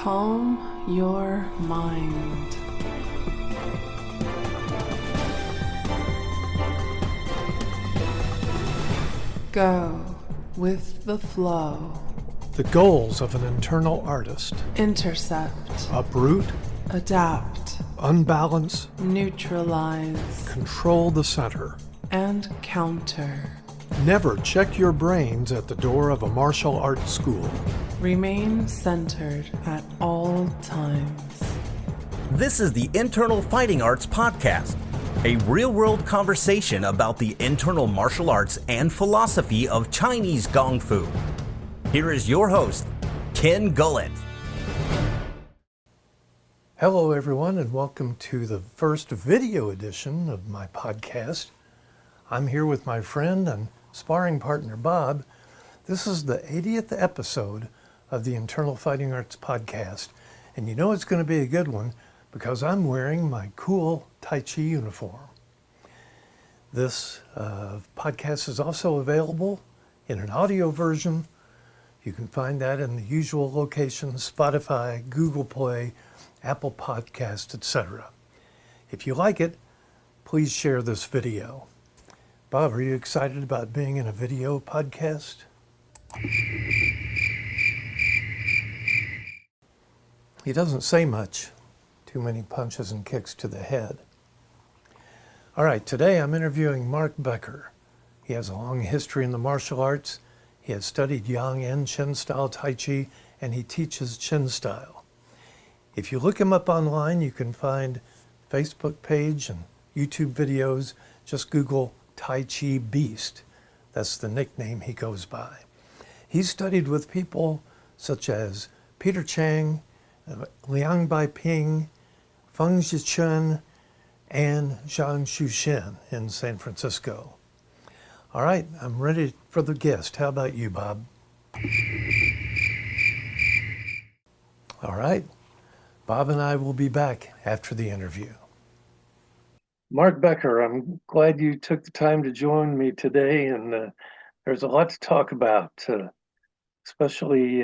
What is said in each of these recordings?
Calm your mind. Go with the flow. The goals of an internal artist: Intercept. uproot, Adapt. unbalance, Neutralize. control the center. And counter. Never check your brains at the door of a martial arts school. Remain centered at all times. This is the Internal Fighting Arts Podcast, a real-world conversation about the internal martial arts and philosophy of Chinese Kung Fu. Here is your host, Ken Gullette. Hello, everyone, and welcome to the first video edition of my podcast. I'm here with my friend and sparring partner, Bob. This is the 80th episode of the Internal Fighting Arts Podcast, and you know it's going to be a good one because I'm wearing my cool Tai Chi uniform. This podcast is also available in an audio version. You can find that in the usual locations: Spotify, Google Play, Apple Podcasts, etc. If you like it, please share this video. Bob, are you excited about being in a video podcast? He doesn't say much. Too many punches and kicks to the head. All right, today I'm interviewing Mark Becker. He has a long history in the martial arts. He has studied Yang and Chen style Tai Chi, and he teaches Chen style. If you look him up online, you can find Facebook page and YouTube videos. Just Google Tai Chi Beast. That's the nickname he goes by. He's studied with people such as Peter Chang, Liang Baiping, Feng Chen, and Zhang Shushen in San Francisco. All right, I'm ready for the guest. How about you, Bob? All right, Bob and I will be back after the interview. Mark Becker, I'm glad you took the time to join me today, and there's a lot to talk about, especially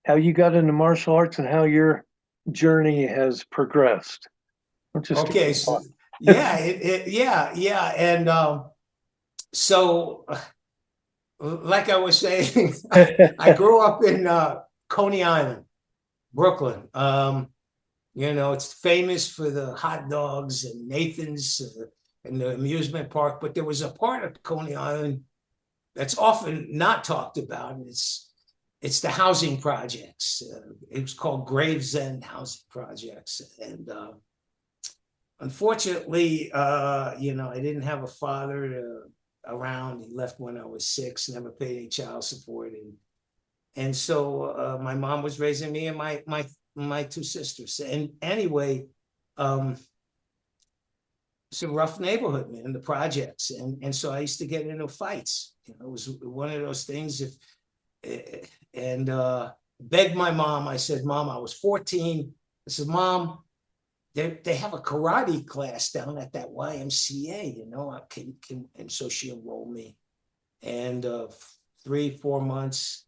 how you got into martial arts and how your journey has progressed. Okay, so yeah, and so like I was saying, I grew up in Coney Island, Brooklyn. It's famous for the hot dogs and Nathan's and the amusement park, but there was a part of Coney Island that's often not talked about. It's the housing projects. It was called Gravesend Housing Projects. And unfortunately, I didn't have a father around. He left when I was 6, never paid any child support. And so my mom was raising me and my 2 sisters. And anyway, it's a rough neighborhood, man, the projects. And so I used to get into fights. It was one of those things. Begged my mom. I said, Mom, I was 14. I said, Mom, they have a karate class down at that YMCA, and so she enrolled me. And 3-4 months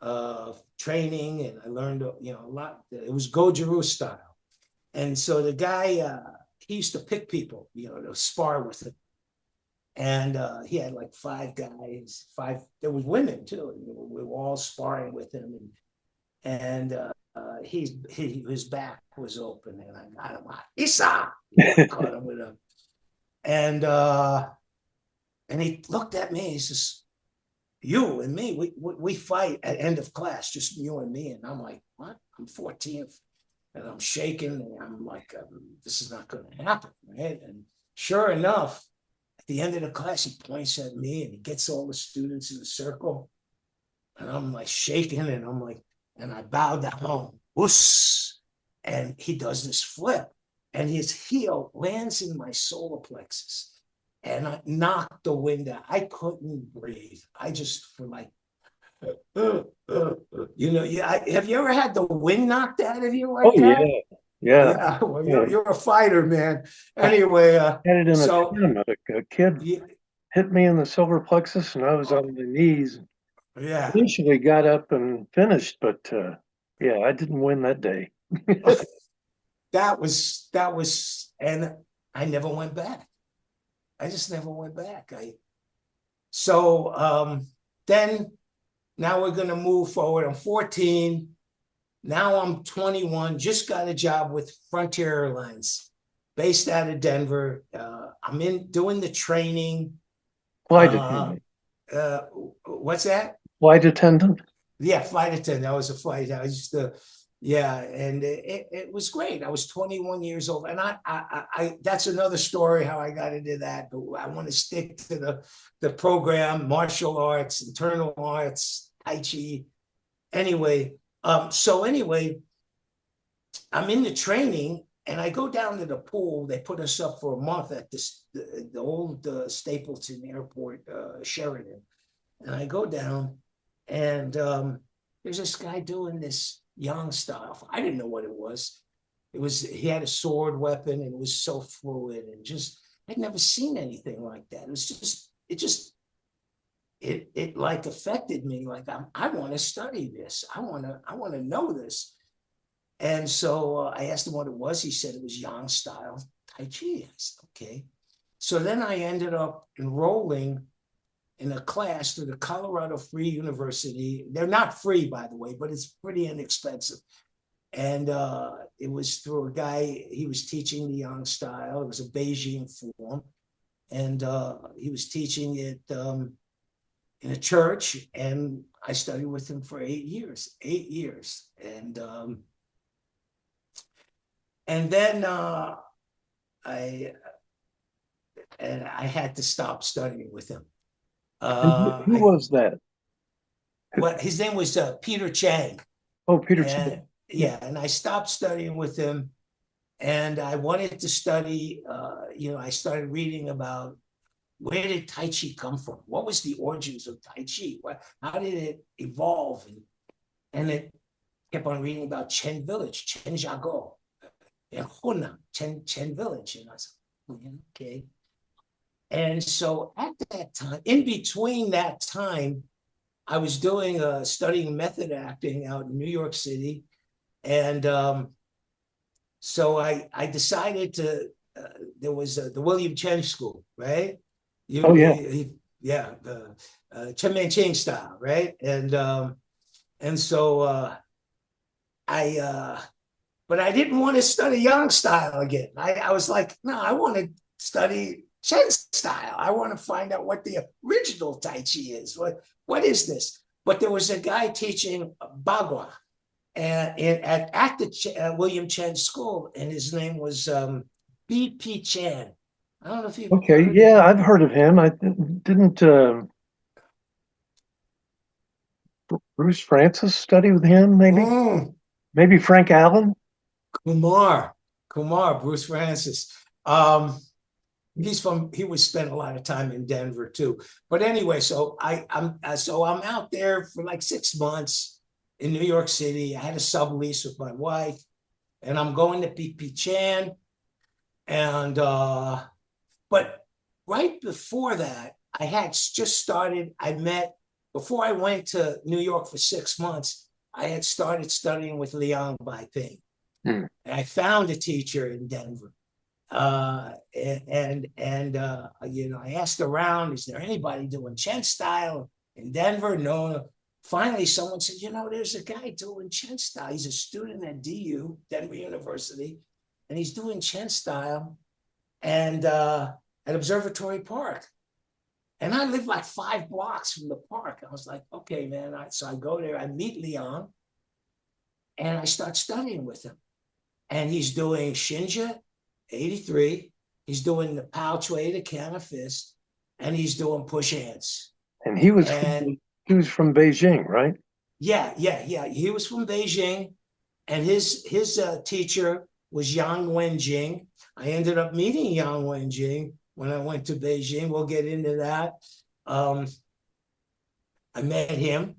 of training, and I learned a lot. It was Goju-Ryu style. And so the guy, he used to pick people, to spar with him. And he had like 5 guys, 5. There was women too. We were all sparring with him, and his back was open, and I got him out. Isa, caught him with him, and he looked at me. He says, "You and me, we fight at end of class, just you and me." And I'm like, "What? I'm 14, and I'm shaking, and I'm like, this is not going to happen, right?" And sure enough, at the end of the class, he points at me and he gets all the students in a circle. And I'm like shaking, and I'm like, and I bow down, whoosh, and he does this flip, and his heel lands in my solar plexus, and I knocked the wind out. I couldn't breathe. I just for like, have you ever had the wind knocked out of you like that? Yeah. Well, you're a fighter, man. Anyway, I had it in a tournament. A kid hit me in the solar plexus, and I was on my knees. Yeah. Eventually got up and finished, but Yeah, I didn't win that day. And I never went back. I just never went back. So then now we're going to move forward. I'm 14. Now I'm 21, just got a job with Frontier Airlines based out of Denver. I'm doing the training. Flight attendant. What's that? Flight attendant? Yeah, flight attendant. I was a flight. I used to, yeah, and it was great. I was 21 years old, and I that's another story how I got into that. But I want to stick to the program: martial arts, internal arts, Tai Chi. Anyway, so anyway, I'm in the training, and I go down to the pool. They put us up for a month at the old Stapleton Airport, Sheridan, and I go down. And there's this guy doing this yang style. I didn't know what it was. He had a sword weapon, and it was so fluid, and just I'd never seen anything like that. It like affected me. Like I want to study this. I want to know this. And so I asked him what it was. He said it was yang style Tai Chi. I said, okay. So then I ended up enrolling in a class through the Colorado Free University. They're not free, by the way, but it's pretty inexpensive. And it was through a guy, he was teaching the yang style. It was a Beijing form. And he was teaching it in a church. And I studied with him for 8 years. And then I had to stop studying with him. Who was that? Well, his name was Peter Chang. Oh, Peter Chen. Yeah, and I stopped studying with him, and I wanted to study. I started reading about where did Tai Chi come from? What was the origins of Tai Chi? How did it evolve? And it kept on reading about Chen Village, Chen Jiago, and Hunan, Chen Village, and I was like, okay. And so at that time, in between that time, I was studying method acting out in New York City. And so I decided to, there was the William Chen School, right? The Chen Manching style, right? And so but I didn't want to study Yang style again. I was like, no, I want to study Chen style. I want to find out what the original Tai Chi is. What is this? But there was a guy teaching Bagua at the William Chen School, and his name was B.P. Chan. I don't know if you. Okay, yeah, I've heard of him. I didn't Bruce Francis study with him, maybe? Maybe Frank Allen? Kumar, Bruce Francis. He was spent a lot of time in Denver too. But anyway, so I'm out there for like 6 months in New York City. I had a sublease with my wife, and I'm going to PP Chan. And but right before that, I had just started. Before I went to New York for 6 months, I had started studying with Liang Baiping. And I found a teacher in Denver. I asked around, is there anybody doing Chen style in Denver? No. Finally, someone said, there's a guy doing Chen style. He's a student at DU, Denver University, and he's doing Chen style and at Observatory Park. And I live like 5 blocks from the park. I was like, okay, man. So I go there, I meet Liang, and I start studying with him. And he's doing Shinja 83. He's doing the Pao Chui, the Canna Fist, and he's doing push hands. And he was from Beijing, right? Yeah. He was from Beijing, and his teacher was Yang Wenjing. I ended up meeting Yang Wenjing when I went to Beijing. We'll get into that. I met him,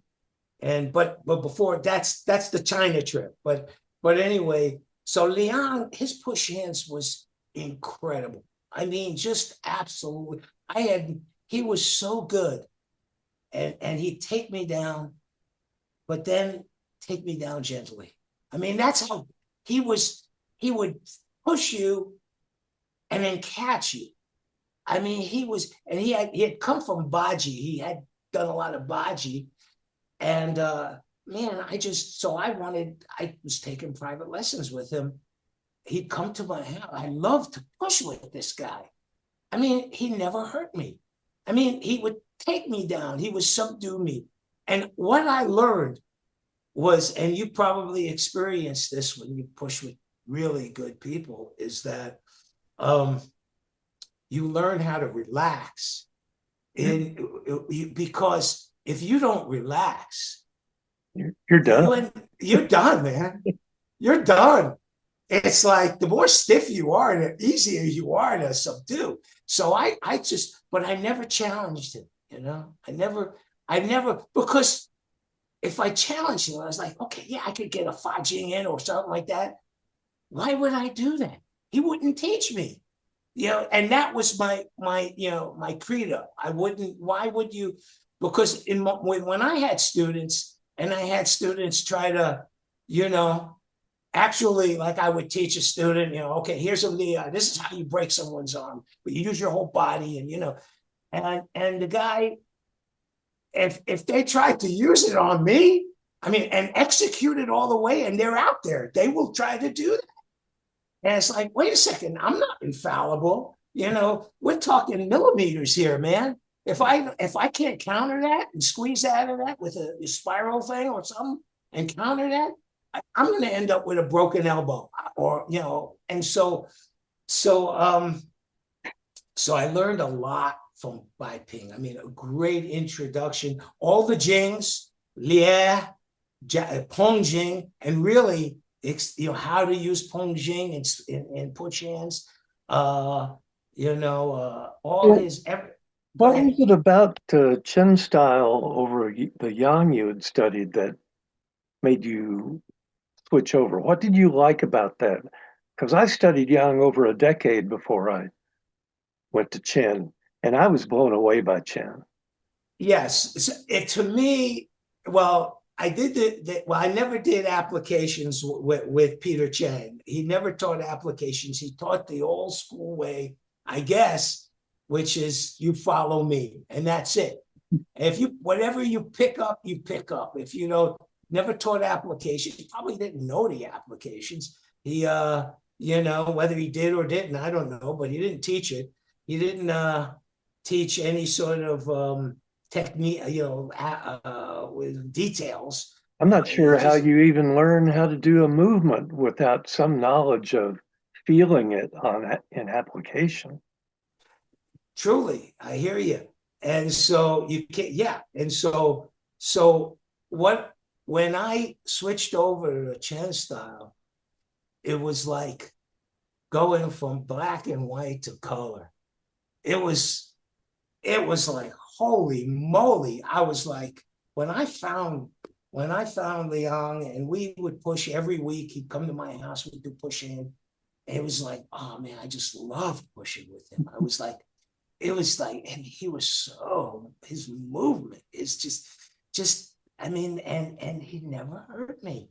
but before that's the China trip. But anyway, so Liang, his push hands was incredible. I mean, just absolutely. He was so good, and he'd take me down, but then take me down gently. I mean, that's how he was. He would push you and then catch you. I mean, he had come from Baji. He had done a lot of Baji. And man, I was taking private lessons with him. He'd come to my house. I loved to push with this guy. I mean, he never hurt me. I mean, he would take me down. He would subdue me. And what I learned was, and you probably experienced this when you push with really good people, is that you learn how to relax. Because if you don't relax, you're done. You're done, man. You're done. It's like the more stiff you are, the easier you are to subdue. So but I never challenged him, you know. I never, because if I challenged him, I was like, okay, yeah, I could get a Fajing in or something like that. Why would I do that? He wouldn't teach me, you know. And that was my credo. I wouldn't. Why would you? Because when I had students, and I had students try to, you know, actually, like I would teach a student, you know, okay, here's this is how you break someone's arm, but you use your whole body, and you know, and the guy, if they tried to use it on me, I mean, and execute it all the way, and they're out there, they will try to do that. And it's like, wait a second, I'm not infallible. You know, we're talking millimeters here, man. If I can't counter that and squeeze out of that with a spiral thing or something and counter that, I'm going to end up with a broken elbow, or, you know. And so I learned a lot from Bai Ping. I mean, a great introduction. All the Jings, Lie, Pong Jing, and really, you know, how to use Pong Jing and push hands. You know, all his. What was it about Chen style over the Yang you had studied that made you switch over? What did you like about that? Because I studied Yang over a decade before I went to Chen, and I was blown away by Chen. Yes, to me, well, I never did applications with Peter Chen. He never taught applications. He taught the old school way, I guess, which is you follow me, and that's it. If whatever you pick up, you pick up. If you don't, never taught applications, he probably didn't know the applications. He, you know, whether he did or didn't, I don't know, but he didn't teach it. He didn't teach any sort of technique, you know, with details. I'm not sure how you even learn how to do a movement without some knowledge of feeling it in application. Truly, I hear you. And so you can't, yeah. And so when I switched over to Chen style, it was like going from black and white to color. It was like, holy moly. I was like, when I found Liang, and we would push every week, he'd come to my house, we'd do pushing. It was like, oh man, I just loved pushing with him. It was like, and he was his movement is just, I mean, and he never hurt me.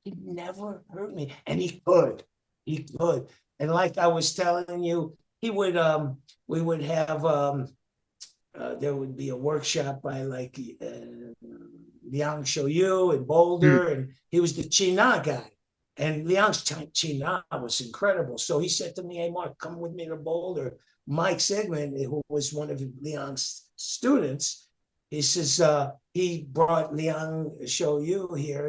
He never hurt me. And he could. And like I was telling you, we would have, there would be a workshop by like Liang Xiaoyu in Boulder, and he was the China guy. And Liang's China was incredible. So he said to me, hey, Mark, come with me to Boulder. Mike Sigmund, who was one of Liang's students, he says, he brought Liang Xiaoyu here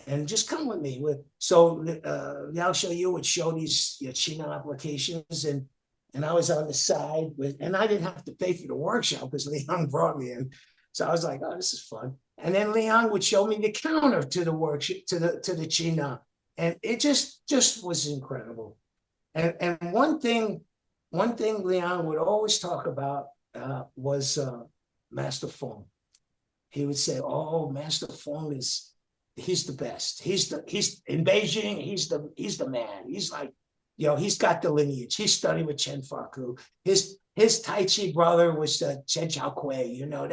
and just come with me. So Liang Xiaoyu would show these China applications, and I was on the side and I didn't have to pay for the workshop because Liang brought me in. So I was like, oh, this is fun. And then Liang would show me the counter to the workshop, to the China. And it just was incredible. And one thing Liang would always talk about was Master Feng. He would say, oh, Master Feng he's the best. He's in Beijing, he's the man. He's like, you know, he's got the lineage. He studied with Chen Faku. His Tai Chi brother was Chen Chaokui. You know,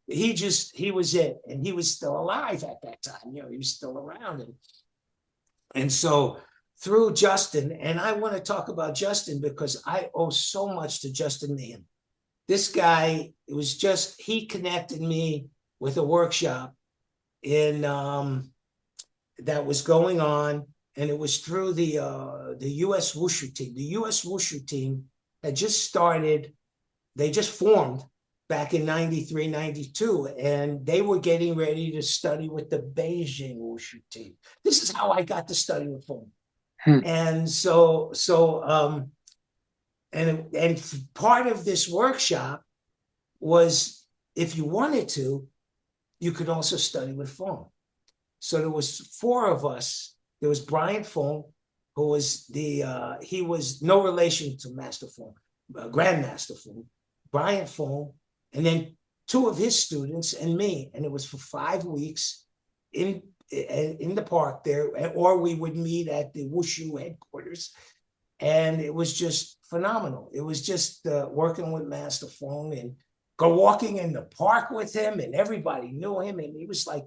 he was it, and he was still alive at that time. You know, he was still around, and so through Justin, and I want to talk about Justin because I owe so much to Justin Meehan. This guy, it was just, he connected me with a workshop in that was going on, and it was through the U.S. Wushu team. The U.S. Wushu team had just started, they just formed back in 93, 92, and they were getting ready to study with the Beijing Wushu team. This is how I got to study with them. And and part of this workshop was, if you wanted to, you could also study with Fong. So there was 4 of us. There was Brian Fong, who was he was no relation to Master Fong, Grandmaster Fong, Brian Fong, and then 2 of his students and me. And it was for 5 weeks in the park there, or we would meet at the Wushu headquarters. And it was just phenomenal. It was just working with Master Fong and go walking in the park with him, and everybody knew him. And he was like,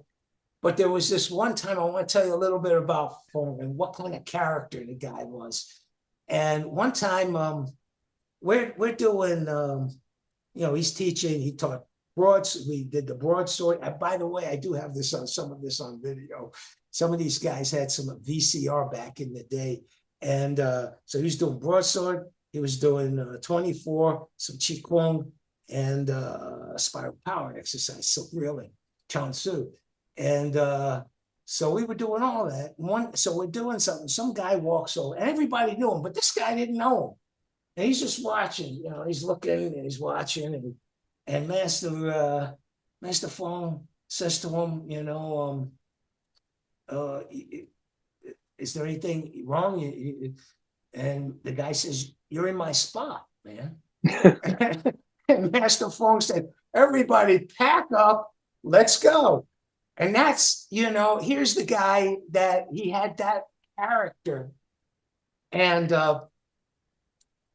but there was this one time, I want to tell you a little bit about Fong and what kind of character the guy was. And one time we're doing, you know, he's teaching, he taught we did the broadsword. And by the way, I do have this on some of this on video. Some of these guys had some VCR back in the day. And so he was doing broadsword, he was doing 24, some Qigong, and spiral power exercise, silk reeling, Chan Su. And so we were doing all that. So we're doing something. Some guy walks over, and everybody knew him, but this guy didn't know him. And he's just watching, you know, he's looking and he's watching. And Master Fong says to him, you know, is there anything wrong? And the guy says, you're in my spot, man. And Master Fong said, everybody pack up, let's go. And that's, you know, here's the guy that he had that character. And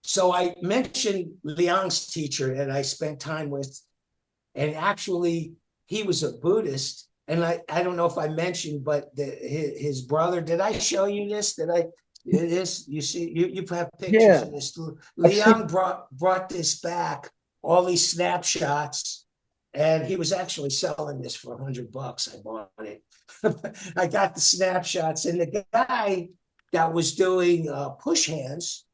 so I mentioned Liang's teacher that I spent time with, and actually he was a Buddhist. And I don't know if I mentioned, but his brother, did I show you this? It is, you see, you have pictures of this. Liang brought this back, all these snapshots, and he was actually selling this for $100. I bought it. I got the snapshots, and the guy that was doing push hands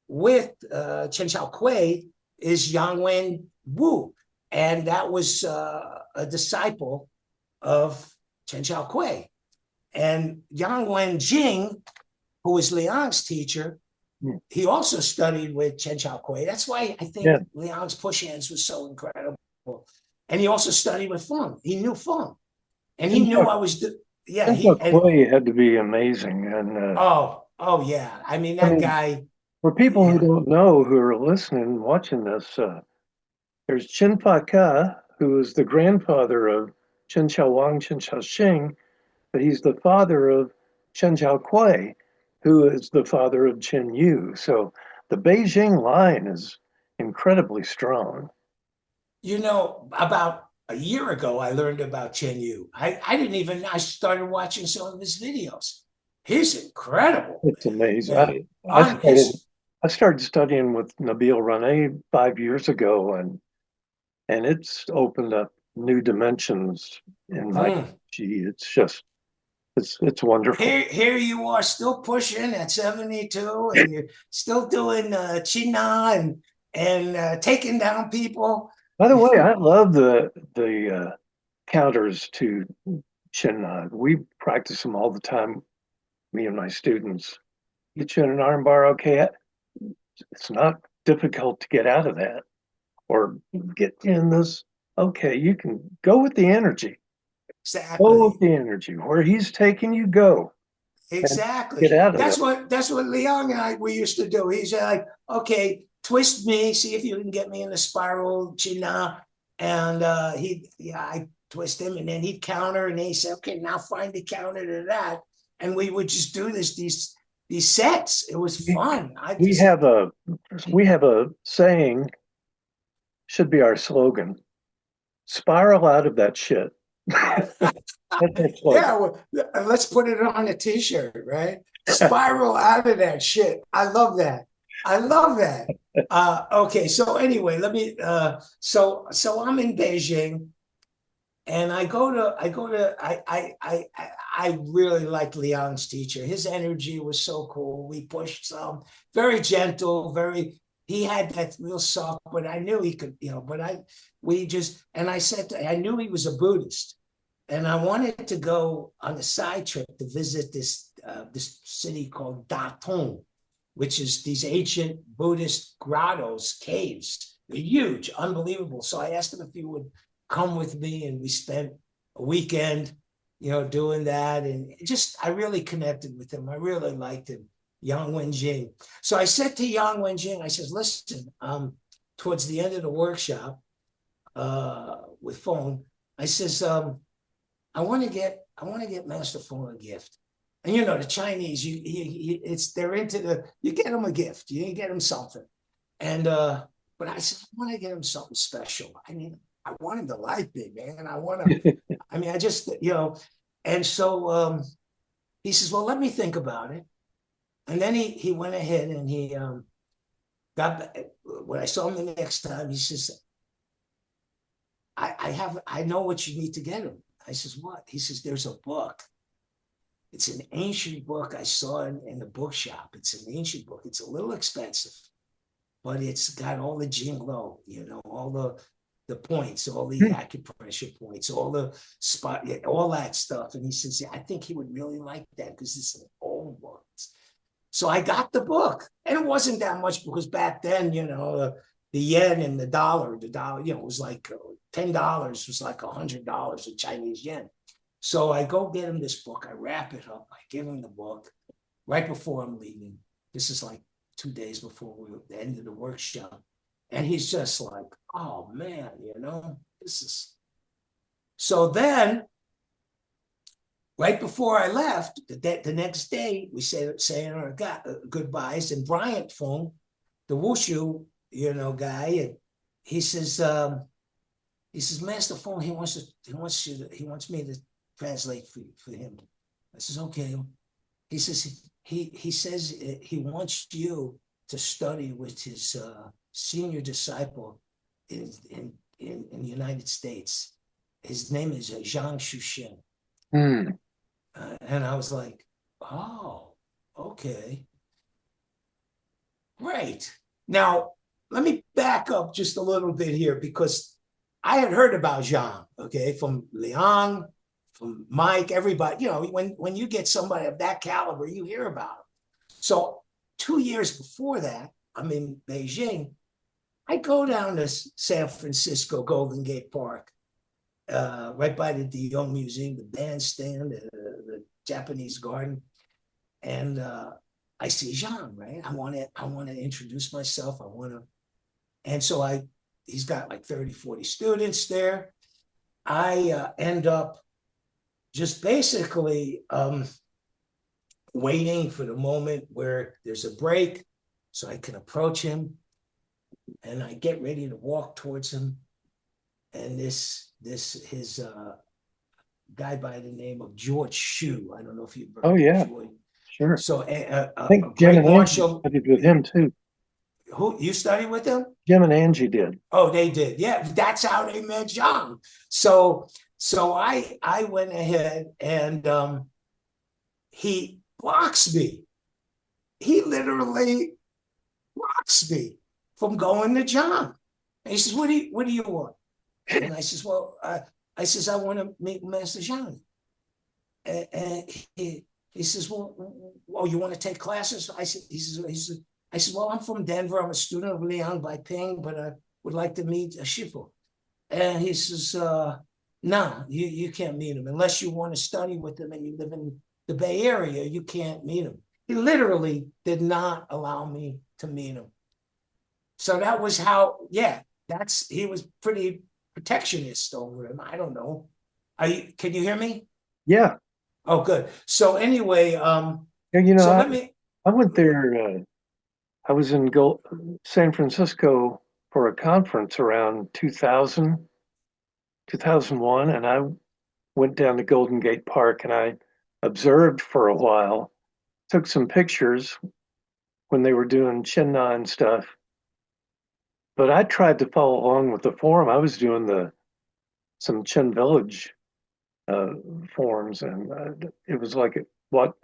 with Chen Xiaoquei is Yang Wu, and that was a disciple of Chen Xiaoquei. And Yang Wenjing, who was Liang's teacher, he also studied with Chen Xiaoquei. That's why I think Liang's push hands was so incredible. And he also studied with Feng. He knew Feng. And he knew I was, Xiaoquei had to be amazing. And oh yeah. I mean, guy. For people who don't know, who are listening and watching this, there's Chen Fa, who is the grandfather of Chen Xiaowang, Chen Xiaoxing, but he's the father of Chen Xiaoquei, who is the father of Chen Yu. So the Beijing line is incredibly strong. You know, about a year ago, I learned about Chen Yu. I started watching some of his videos. He's incredible. It's amazing. Yeah. I started studying with Nabil Rane 5 years ago, and it's opened up new dimensions in my G. It's just, it's wonderful. Here you are still pushing at 72, and you're still doing China and taking down people. By the way, I love the counters to Chen. We practice them all the time, me and my students. Get you in an armbar, okay? It's not difficult to get out of that. Or get in this, okay, you can go with the energy. Exactly. Go with the energy. Where he's taking you, go. Exactly. Get out of that's what Liang and we used to do. He's like, okay, twist me, see if you can get me in a spiral, China. And I twist him, and then he'd counter, and he said, okay, now find the counter to that. And we would just do these sets. It was fun. We have a saying, should be our slogan. spiral out of that shit. That's our slogan. Yeah, well, let's put it on a t-shirt, right? Spiral out of that shit. I love that. I love that. Okay, so anyway, let me so I'm in Beijing, and I really liked Liang's teacher. His energy was so cool. We pushed some, very gentle, he had that real soft, but I knew he could, I said I knew he was a Buddhist. And I wanted to go on a side trip to visit this city called Datong, which is these ancient Buddhist grottos, caves. They're huge, unbelievable. So I asked him if he would come with me, and we spent a weekend, doing that. And I really connected with him. I really liked him, Yang Wenjing. So I said to Yang Wenjing, I says, listen, towards the end of the workshop, with phone, I says, I want to get Master Feng a gift. And the Chinese, they're into you get them a gift, you get them something. And but I said, I want to get him something special. I mean, I want him to like me, man. I just, and so he says, well, let me think about it. And then he went ahead and he got, when I saw him the next time, he says, I know what you need to get him. I says, what? He says, there's a book. It's an ancient book I saw in the bookshop. It's an ancient book. It's a little expensive, but it's got all the Jinglo, all the points, all the acupressure points, all the spot, all that stuff. And he says, I think he would really like that because it's an old book. So I got the book, and it wasn't that much because back then, the yen and the dollar, it was like $10 was like $100 in Chinese yen. So I go get him this book. I wrap it up. I give him the book right before I'm leaving. This is like 2 days before the end of the workshop. And he's just like, oh man, this is. So then, right before I left, the next day, we saying our goodbyes, and Bryant phoned the Wushu, guy, and he says, Master Feng, he wants me to translate for him. I says, okay. He says he says he wants you to study with his senior disciple in the United States. His name is Zhang Shushen. And I was like, oh, okay, great. Now, let me back up just a little bit here, because I had heard about Zhang, okay, from Liang, from Mike, everybody. When you get somebody of that caliber, you hear about him. So 2 years before that, I'm in Beijing. I go down to San Francisco Golden Gate Park, right by the Dion Museum, the bandstand, the Japanese garden, and I see Zhang. Right, I want to introduce myself. And so he's got like 30, 40 students there. I end up just basically waiting for the moment where there's a break so I can approach him, and I get ready to walk towards him. And his guy by the name of George Shu. I don't know if you've heard. Oh yeah, George. sure. So I think Jim great and Angie martial. studied with him too. Who you studied with him? Jim and Angie did. Oh, they did. Yeah, that's how they met Zhang. So I went ahead and he blocks me. He literally blocks me from going to Zhang. And he says, "What do you want?" And I says, "Well, I want to meet Master Zhang." And he says, "Well, you want to take classes?" I said, "Well, I'm from Denver. I'm a student of Liang by Ping, but I would like to meet a Shifu." And he says, "No, you can't meet him unless you want to study with him and you live in the Bay Area. You can't meet him." He literally did not allow me to meet him. So that was how. Yeah, he was pretty protectionist over him. I don't know. Can you hear me? Yeah. Oh, good. So anyway, I went there. I was in San Francisco for a conference around 2000, 2001, and I went down to Golden Gate Park and I observed for a while, took some pictures when they were doing Chen and stuff. But I tried to follow along with the forum. I was doing some Chen Village uh, forums, and it was like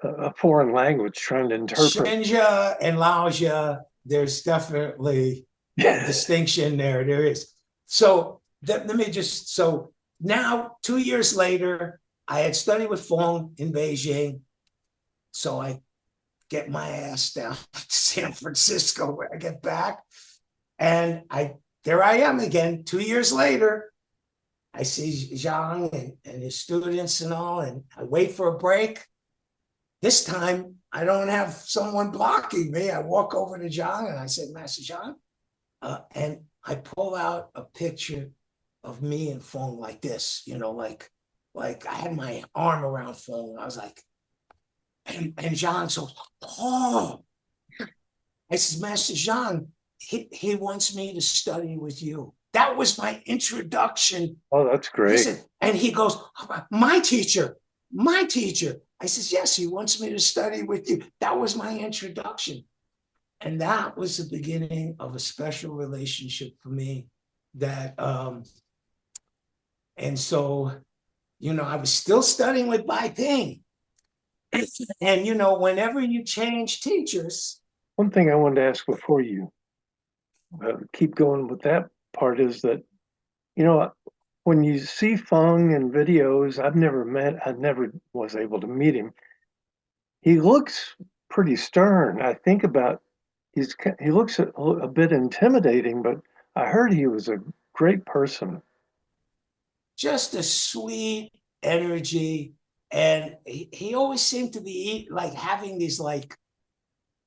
a foreign language trying to interpret. Shinja and Laoja, there's definitely a distinction there. There is. So let me just, so now 2 years later, I had studied with Fong in Beijing. So I get my ass down to San Francisco when I get back. And there I am again, 2 years later. I see Zhang and his students and all, and I wait for a break. This time, I don't have someone blocking me. I walk over to Zhang and I said, Master Zhang, and I pull out a picture of me and Fong like this, like I had my arm around Fong. I was like, and Zhang, so, oh, I said, Master Zhang, he wants me to study with you. That was my introduction. Oh, that's great. And he goes, my teacher. I says, yes, he wants me to study with you. That was my introduction. And that was the beginning of a special relationship for me that, and so, I was still studying with Bai Ping. And, whenever you change teachers. One thing I wanted to ask before you keep going with that part is that, when you see Fong in videos, I never was able to meet him. He looks pretty stern. I think about he looks a bit intimidating, but I heard he was a great person. Just a sweet energy. And he always seemed to be like having these like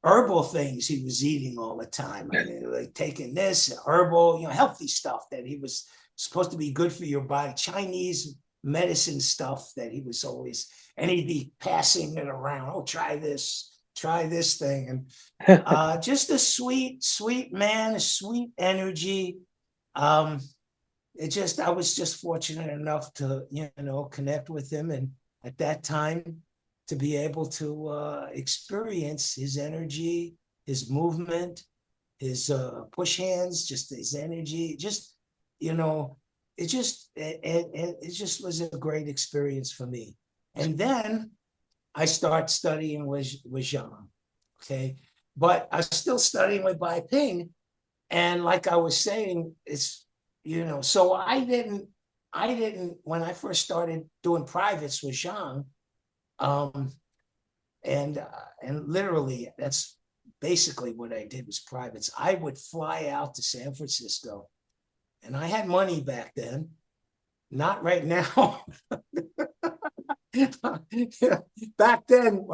herbal things he was eating all the time. I mean, like taking this herbal, healthy stuff that he was supposed to be good for your body, Chinese medicine stuff that he was always, and he'd be passing it around. Oh, try this thing. And just a sweet man, a sweet energy. I was just fortunate enough to, connect with him. And at that time, to be able to experience his energy, his movement, his push hands, just his energy, it just was a great experience for me. And then I start studying with Zhang, okay? But I was still studying with Bai Ping. And like I was saying, it's, so I didn't, when I first started doing privates with Zhang, and literally that's basically what I did was privates. I would fly out to San Francisco, and I had money back then, not right now. Back then,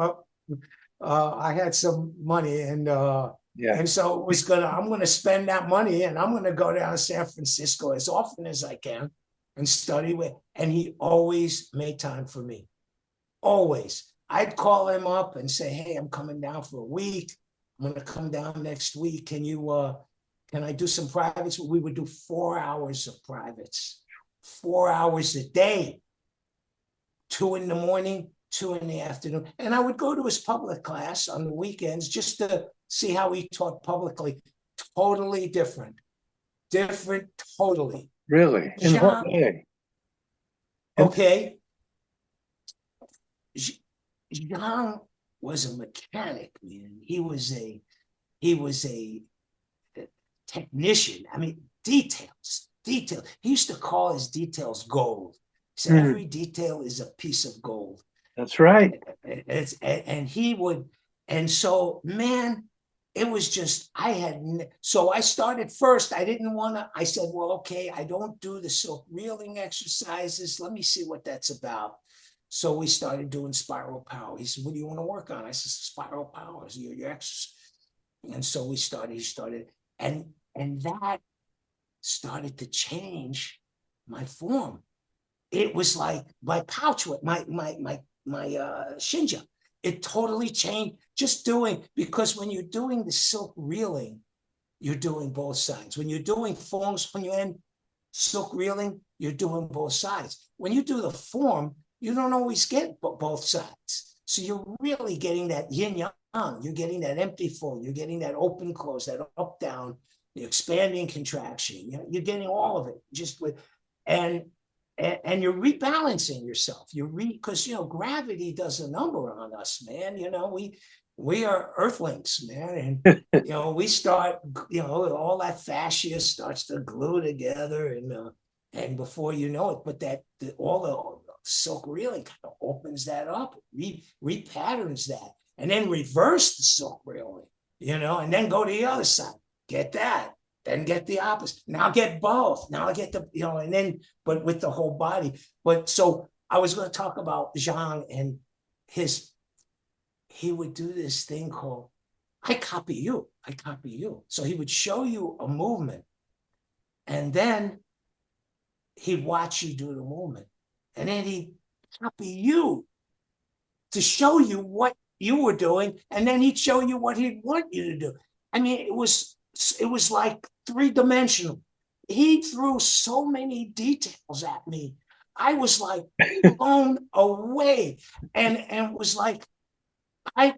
I had some money, and and so it was I'm gonna spend that money, and I'm gonna go down to San Francisco as often as I can and study with. And he always made time for me. Always. I'd call him up and say, hey, I'm coming down for a week. I'm going to come down next week. Can I do some privates? We would do 4 hours of privates, 4 hours a day, 2 in the morning, 2 in the afternoon. And I would go to his public class on the weekends just to see how he taught publicly. Totally different, totally. Really? In what way? Okay. Zhang was a mechanic, man. He was a technician. I mean, details. He used to call his details gold. So every detail is a piece of gold. That's right. And he would, and so, man, it was just, so I started first. I didn't want to, I said, well, okay, I don't do the silk reeling exercises. Let me see what that's about. So we started doing spiral power. He said, what do you want to work on? I said, spiral power is your exercise. And so he started, and that started to change my form. It was like my pouch, my shinja. It totally changed just doing, because when you're doing the silk reeling, you're doing both sides. When you're doing Fong's Hunyuan silk reeling, you're doing both sides. When you do the form, you don't always get both sides. So you're really getting that yin yang. You're getting that empty full. You're getting that open close, that up down, the expanding contraction. You're getting all of it just with, and you're rebalancing yourself. Because gravity does a number on us, man. We are earthlings, man, and we start, all that fascia starts to glue together, and before you know it, but all the silk reeling kind of opens that up, repatterns that, and then reverse the silk reeling, and then go to the other side, get that, then get the opposite. Now get both. Now I get the, and then, but with the whole body. But so I was going to talk about Zhang and he would do this thing called, I copy you. So he would show you a movement, and then he'd watch you do the movement, and then he'd copy you to show you what you were doing, and then he'd show you what he'd want you to do. I mean, it was like three-dimensional. He threw so many details at me. I was like blown away, and was like, I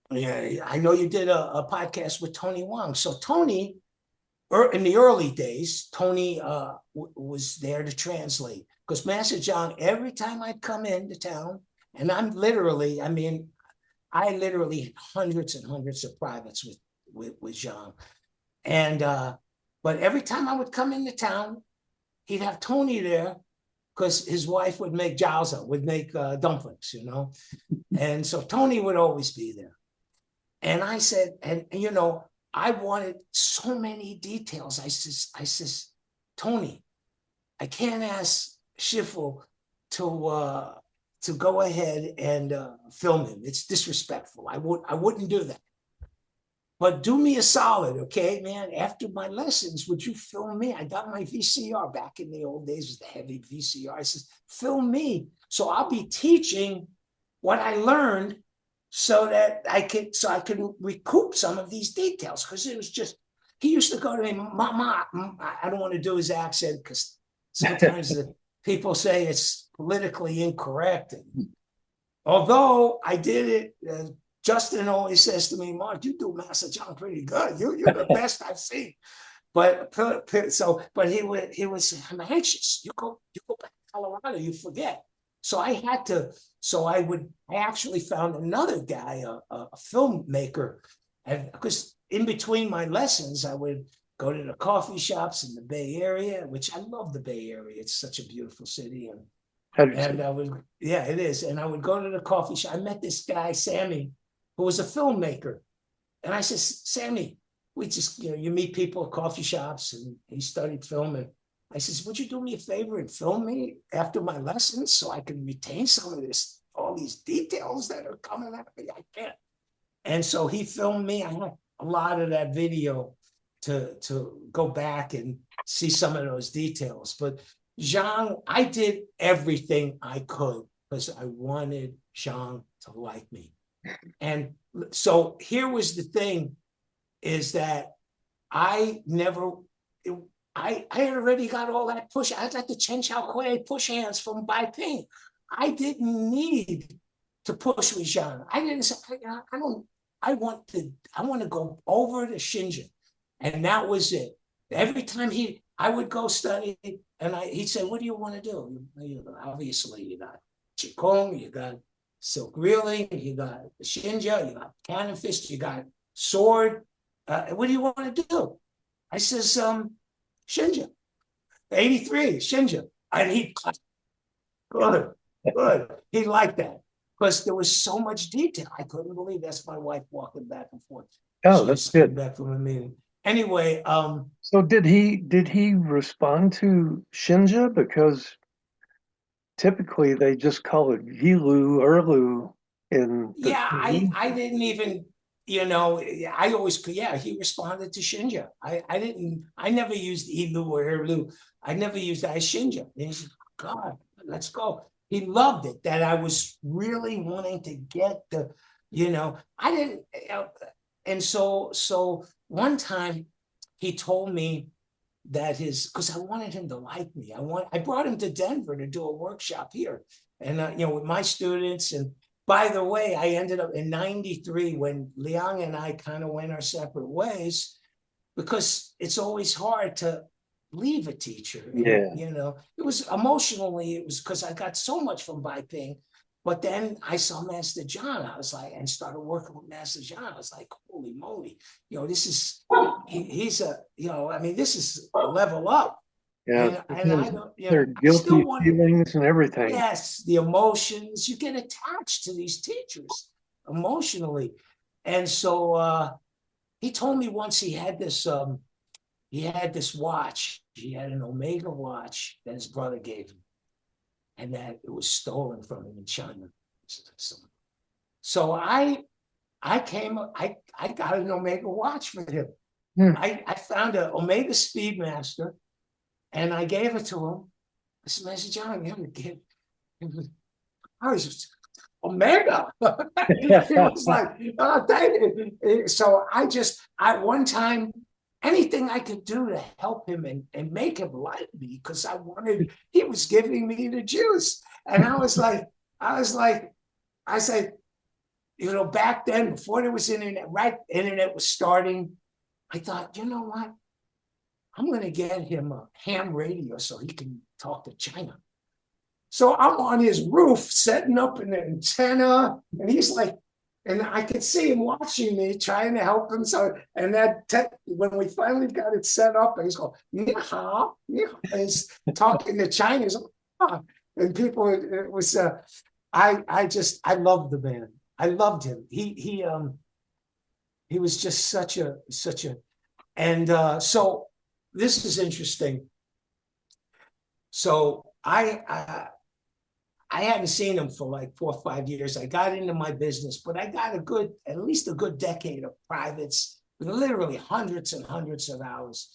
know you did a podcast with Tony Wong. So Tony, in the early days, Tony was there to translate, because Master Zhang, every time I'd come into town, and I literally had hundreds and hundreds of privates with Zhang. And but every time I would come into town, he'd have Tony there, because his wife would make dumplings, and so Tony would always be there. And I said, and I wanted so many details. I says, Tony, I can't ask Schiffel to go ahead and film him. It's disrespectful. I wouldn't do that. But do me a solid, okay, man? After my lessons, would you film me? I got my VCR back in the old days, was the heavy VCR. I says, film me. So I'll be teaching what I learned, so that I can recoup some of these details. Because it was just, he used to go to me, Mama, I don't want to do his accent, because sometimes the people say it's politically incorrect. And although I did it, Justin always says to me, Mark, you do Master John pretty good. You're the best I've seen. But he was, I'm anxious. You go back to Colorado, you forget. So I actually found another guy, a filmmaker. And because in between my lessons, I would go to the coffee shops in the Bay Area, which I love the Bay Area. It's such a beautiful city. And I would, it is. And I would go to the coffee shop. I met this guy, Sammy, who was a filmmaker. And I said, Sammy, we just, you meet people at coffee shops, and he studied film. And I says, would you do me a favor and film me after my lessons, so I can retain some of this, all these details that are coming at me? I can't. And so he filmed me. I had a lot of that video to go back and see some of those details. But Zhang, I did everything I could, because I wanted Zhang to like me. And so here was the thing, is that I had already got all that push. I got the Chen Chao Kuei push hands from Bai Ping. I didn't need to push with Zhang. I didn't say, I want to go over to Xinjiang. And that was it. Every time I would go study, and he'd say, what do you want to do? Obviously, you got Qigong, you got silk reeling, you got Xinjiang, you got cannon fist, you got sword. What do you want to do? I says, Xinjiang, 83, Xinjiang. And he, good. He liked that, because there was so much detail. I couldn't believe that's my wife walking back and forth. Oh, that's good. Back from a meeting. Anyway, so did he respond to Shinja? Because typically they just call it Vilu, Erlu in the I didn't even, I always, he responded to Shinja. I never used Ilu or Erlu. I never used Shinja. And he said, God, let's go. He loved it, that I was really wanting to get the, I didn't, and so one time he told me because I wanted him to like me. I brought him to Denver to do a workshop here, and with my students. And by the way, I ended up in '93 when Liang and I kind of went our separate ways, because it's always hard to leave a teacher. Yeah. It was emotionally, it was because I got so much from Beiping. But then I saw Master John. I was like, and started working with Master John. I was like, holy moly, this is, he's a, this is a level up. Yeah. And I don't, Their I still guilty want, feelings and everything. yes, the emotions, you get attached to these teachers emotionally. And so he told me once he had this watch. He had an Omega watch that his brother gave him, and that it was stolen from him in China. So I got an Omega watch for him. I found an Omega Speedmaster, and I gave it to him. I said, Master John, you have to give. I was just Omega. He was like, oh, thank you. So one time, anything I could do to help him and make him like me, because he was giving me the juice. And I said, back then, before there was internet, internet was starting, I thought, you know what? I'm going to get him a ham radio so he can talk to China. So I'm on his roof setting up an antenna, and he's like, and I could see him watching me, trying to help him. So, and when we finally got it set up, and he's going, ni hao, ni hao, and he's talking to Chinese, and people, it was, I loved the man. I loved him. He was just such a, and so this is interesting. So I hadn't seen him for like 4 or 5 years. I got into my business, but I got at least a good decade of privates, literally hundreds and hundreds of hours.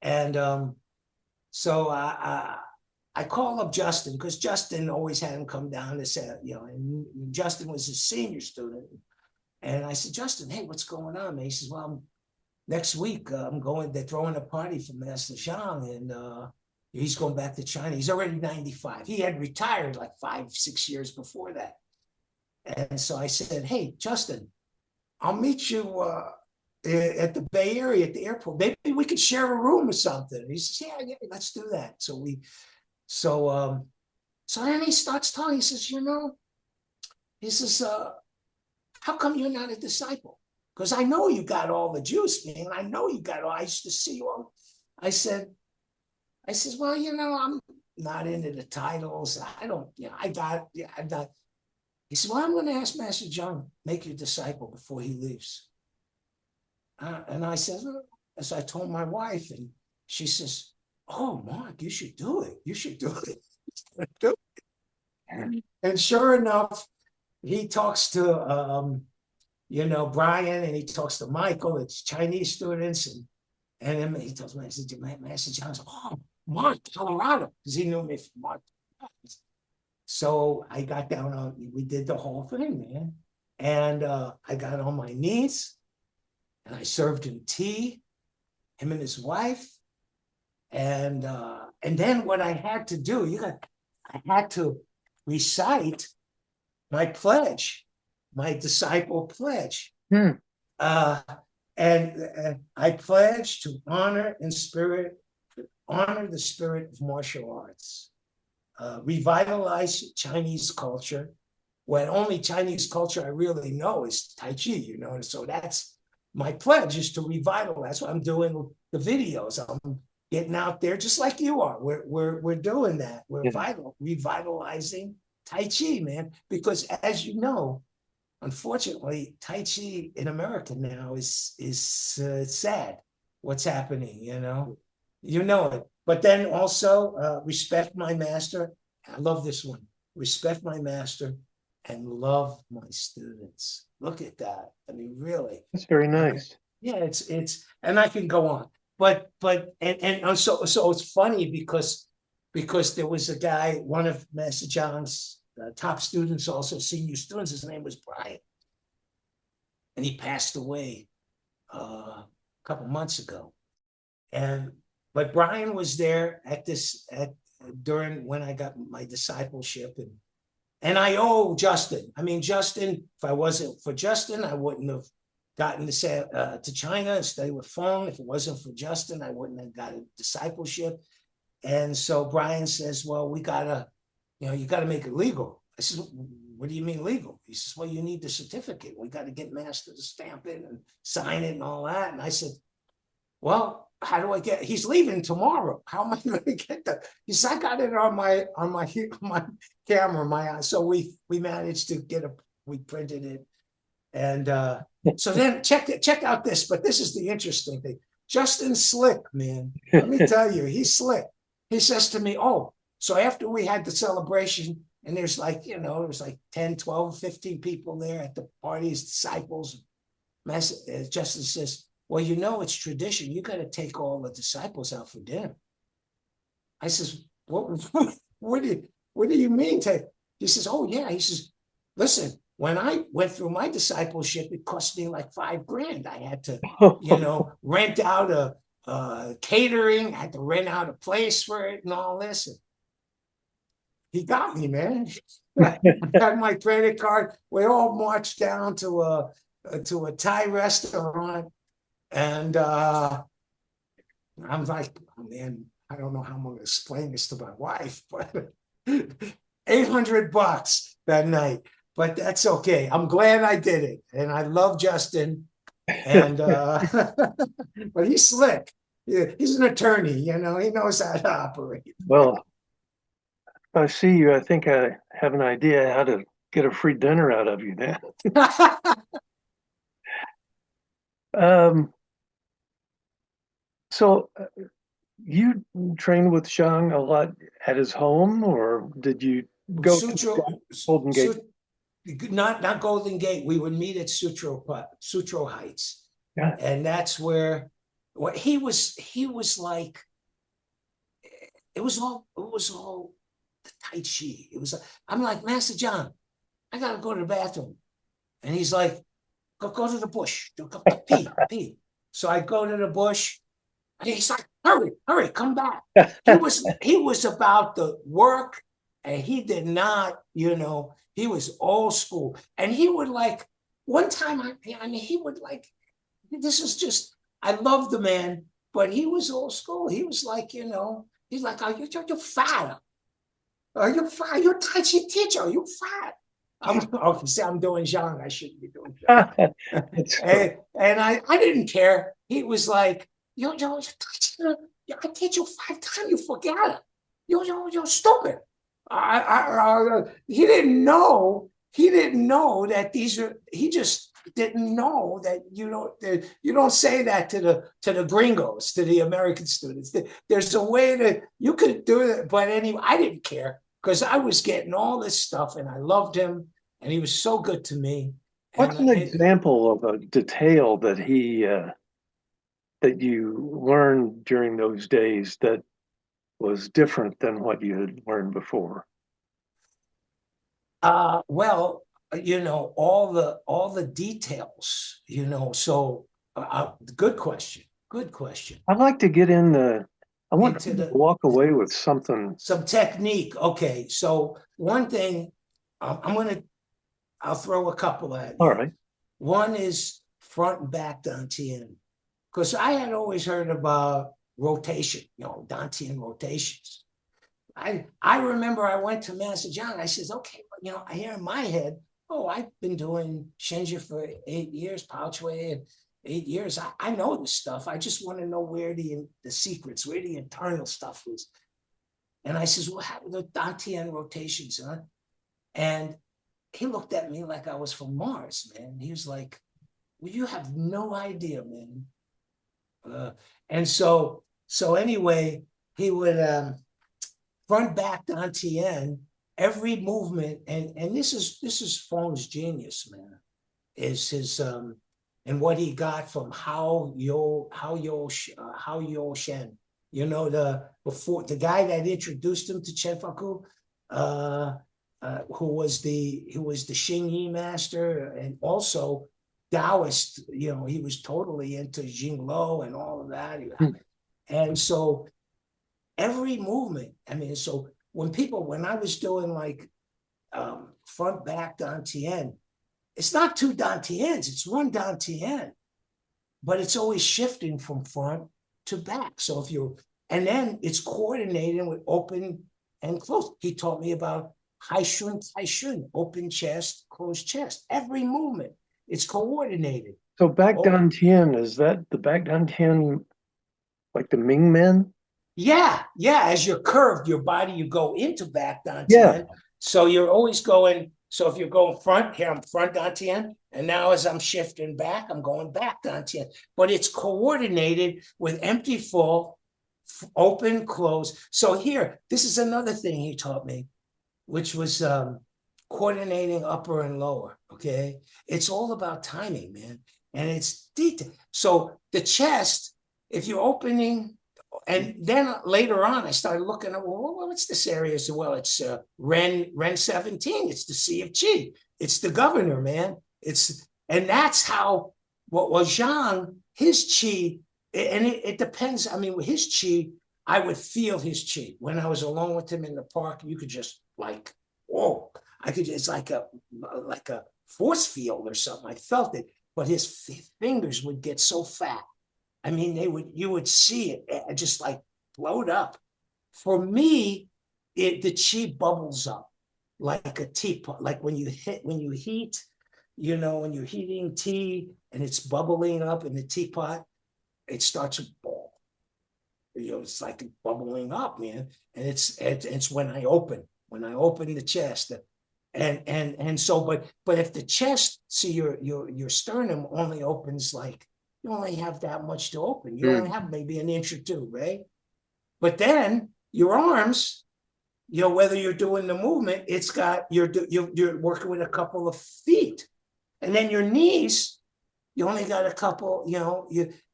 And so I call up Justin, because Justin always had him come down to say, and Justin was a senior student. And I said, Justin, hey, what's going on, man? He says, well, next week they're throwing a party for Master Zhang, and he's going back to China. He's already 95. He had retired like 5-6 years before that. And so I said, hey, Justin, I'll meet you at the Bay Area at the airport. Maybe we could share a room or something. And he says, yeah, let's do that. So then he starts talking. He says, how come you're not a disciple? Because I know you got all the juice, man. I know you got all, I used to see you all. I said, well, I'm not into the titles. I'm not. He said, well, I'm going to ask Master John, make you a disciple before he leaves. And I said, as I told my wife, and she says, oh, Mark, you should do it. You should do it. And sure enough, he talks to, Brian, and he talks to Michael. It's Chinese students. And then he tells me, I said, Master John, oh, Mark, Colorado, because he knew me from Mark. So I got down we did the whole thing, man. And I got on my knees, and I served him tea, him and his wife. And then what I had to do, I had to recite my pledge, my disciple pledge. And I pledge to honor the spirit of martial arts, revitalize Chinese culture, when only Chinese culture I really know is Tai Chi, so that's my pledge, is to revitalize. That's what I'm doing the videos. I'm getting out there just like you are. We're doing that. We're revitalizing Tai Chi, man, because as you know, unfortunately, Tai Chi in America now is sad. What's happening, it. But then also respect my master. I love this one. Respect my master and love my students. Look at that. I mean, really. That's very nice. Yeah, it's, and I can go on, but so it's funny because there was a guy, one of Master John's top students, also senior students. His name was Brian, and he passed away a couple months ago. And but Brian was there during when I got my discipleship, and I owe Justin. I mean, Justin, if I wasn't for Justin, I wouldn't have gotten to China and stay with Feng. If it wasn't for Justin, I wouldn't have gotten discipleship. And so Brian says, well, you gotta make it legal. I said, what do you mean legal? He says, well, you need the certificate. We got to get master to stamp it and sign it and all that. And I said, well, how do I get? He's leaving tomorrow. How am I going to get that? He said, I got it on my camera. So we managed to we printed it, and so then check out this. But this is the interesting thing. Justin's slick, man. Let me tell you, he's slick. He says to me, oh, so after we had the celebration, and there's like 10, 12, 15 people there at the party, his disciples. Justin says, well, it's tradition. You got to take all the disciples out for dinner. I says, what do you mean? He says, oh, yeah. He says, listen, when I went through my discipleship, it cost me like $5,000. I had to, rent out a catering, I had to rent out a place for it and all this. And he got me, man. I had my credit card. We all marched down to a Thai restaurant. And I'm like, oh, man, I don't know how I'm going to explain this to my wife, but $800 that night. But that's okay. I'm glad I did it. And I love Justin. And but he's slick. He's an attorney, he knows how to operate. Well, if I see you, I think I have an idea how to get a free dinner out of you then. So you trained with Zhang a lot at his home, or did you go to Golden Gate? Not Golden Gate. We would meet at Sutro Heights. Yeah. And that's where he was like, it was all the Tai Chi. I'm like, Master John, I gotta go to the bathroom. And he's like, go to the bush. Go pee. So I go to the bush. And he's like, hurry, come back. He was about the work, and he did not, he was old school. And he would like, one time, he would like, this is just, I love the man, but he was old school. He was like, he's like, oh, you're fat. You're fat. You're a Tai Chi teacher. You're fat. I'm doing Zhang. I shouldn't be doing Zhang. and I didn't care. He was like, I teach you 5 times, you forget it. You're stupid. He didn't know that he just didn't know that you don't say that to the gringos, to the American students. There's a way that you could do it, but anyway, I didn't care because I was getting all this stuff and I loved him and he was so good to me. What's an example of a detail that that you learned during those days that was different than what you had learned before? Well, all the details, so good question. I'd like to get I want to walk away with some technique. Okay. So one thing, I'll throw a couple at you. All right. One is front and back Dantian. Because I had always heard about rotation, Dantian rotations. I remember I went to Master John. I says, okay, I hear in my head, oh, I've been doing Shenji for 8 years, Pao Chui 8 years. I know this stuff. I just want to know where the secrets, where the internal stuff is. And I says, well, how are the Dantian rotations, huh? And he looked at me like I was from Mars, man. He was like, well, you have no idea, man. And so anyway, he would front back Dantian, every movement, and this is Feng's genius, man, is his and what he got from Hao Yo Shen, the guy that introduced him to Chen Faku, who was the Xing Yi master, and also Taoist. He was totally into Jing Lo and all of that. And so every movement, I mean, so when I was doing like front back dantian, it's not two dantians, it's one dantian, but it's always shifting from front to back. So and then it's coordinating with open and close. He taught me about high shun, open chest, closed chest. Every movement, it's coordinated. So back dantian, is that the back dantian like the Ming men? Yeah. As you're curved, your body, you go into back dantian. Yeah. So you're always going. So if you're going front, here I'm front dantian, and now as I'm shifting back, I'm going back dantian. But it's coordinated with empty, full, open, close. So here, this is another thing he taught me, which was coordinating upper and lower. Okay, it's all about timing, man, and it's detail. So the chest, if you're opening. And then later on, I started looking at, well, what's this area as well? It's Ren 17. It's the Sea of Qi. It's the governor, man. And that's how what was Zhang, his Qi, and it depends. I mean, with his Qi, I would feel his Qi. When I was alone with him in the park, you could just like, whoa, it's like a force field or something. I felt it, but his fingers would get so fat. I mean, you would see it just like float up. For me, the chi bubbles up like a teapot, like when you heat, when you're heating tea and it's bubbling up in the teapot, it starts to ball. It's like bubbling up, man. And it's when I open the chest, and so, but if the chest, see your sternum only opens like. You only have that much to open. You only have maybe an inch or two, right? But then your arms, whether you're doing the movement, it's got you're working with a couple of feet, and then your knees, you only got a couple.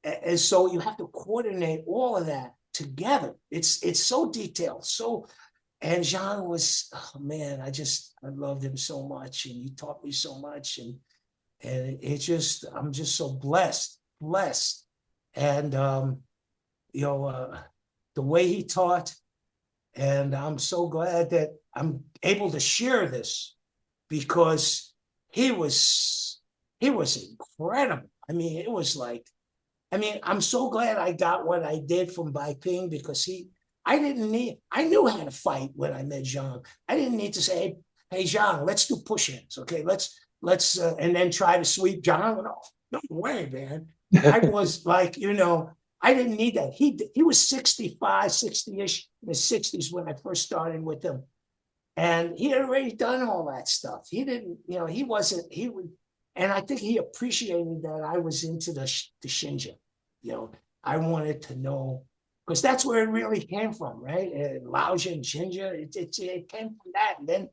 And so you have to coordinate all of that together. It's so detailed. And Jean was, oh man, I loved him so much, and he taught me so much, and I'm just so blessed, and the way he taught, and I'm so glad that I'm able to share this because he was incredible. I mean, it was like, I'm so glad I got what I did from Bai Ping because I knew how to fight when I met Zhang. I didn't need to say, hey Zhang, let's do push-ins, okay? Let's and then try to sweep Zhang. No way, man. I was like, I didn't need that. He was 65, 60-ish, in his 60s when I first started with him. And he had already done all that stuff. He didn't, and I think he appreciated that I was into the Shinja. I wanted to know, because that's where it really came from, right? Laoja and Shinja, it came from that. And then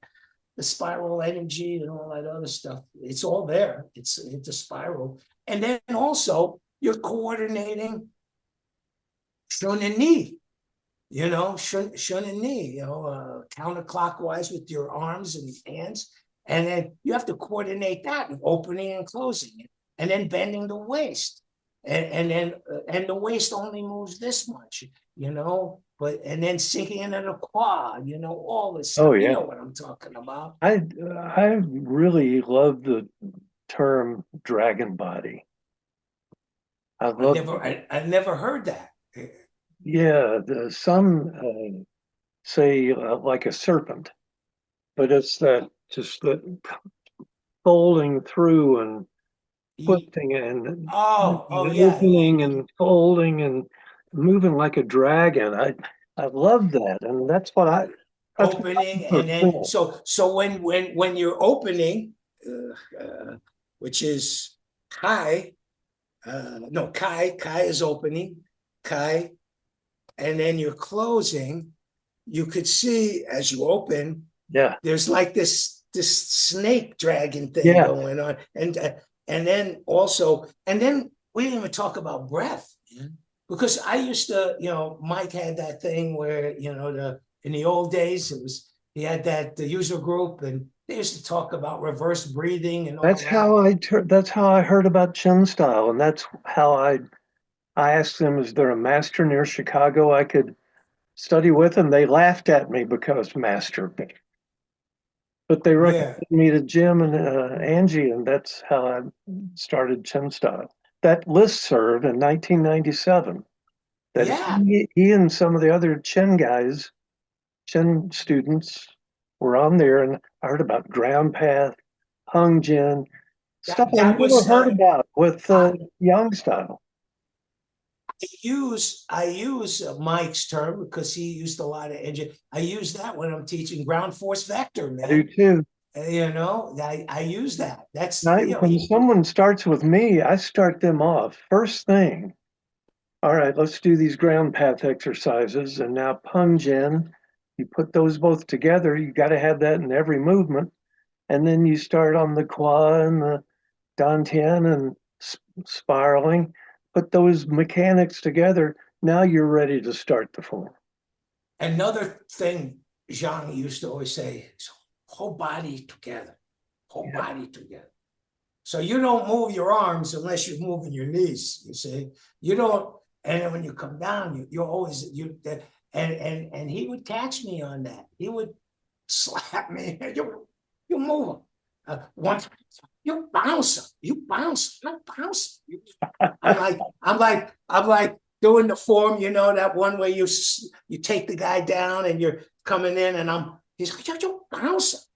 the spiral energy and all that other stuff. It's all there. It's a spiral. And then also you're coordinating shun and ni, shun and ni, counterclockwise with your arms and hands. And then you have to coordinate that and opening and closing it. And then bending the waist. And the waist only moves this much, and then sinking into the quad, all this stuff. Oh, yeah. You know what I'm talking about. I really love the term dragon body. I never heard that. Yeah, some say like a serpent, but it's that folding through and twisting and opening and folding and moving like a dragon. I love that, and that's what opening, and then cool. So when you're opening, which is Kai, Kai is opening, Kai, and then you're closing. You could see as you open, there's like this snake dragon thing going on, and then we didn't even talk about breath, because I used to, Mike had that thing where in the old days he had that the user group, and they used to talk about reverse breathing and all that's that. That's how I heard about Chen style, and that's how I I asked them, is there a master near Chicago I could study with? And they laughed at me because master. But they Yeah, recommended me to Jim and Angie, and that's how I started Chen Style. That listserv in 1997, that yeah. he and some of the other Chen guys, Chen students, were on there, and I heard about Ground Path, Hung Jin, stuff I That never was heard about with I, Young Style. I use Mike's term because he used a lot of engine. I use that when I'm teaching ground force vector, I do man. too. I use that. That's Now, when someone starts with me, I start them off first thing. All right, let's do these ground path exercises. And now Pungen, you put those both together. You got to have that in every movement. And then you start on the Kwa and the Dantian and spiraling. Put those mechanics together. Now you're ready to start the form. another thing Zhang used to always say is whole body together, whole Yeah. body together. So you don't move your arms unless you're moving your knees. You see, you don't. And then when you come down, you're always and he would catch me on that. He would slap me. You move once you bounce, not bounce. I'm like doing the form. You know that one where you take the guy down and you're coming in, and he's like you bounce.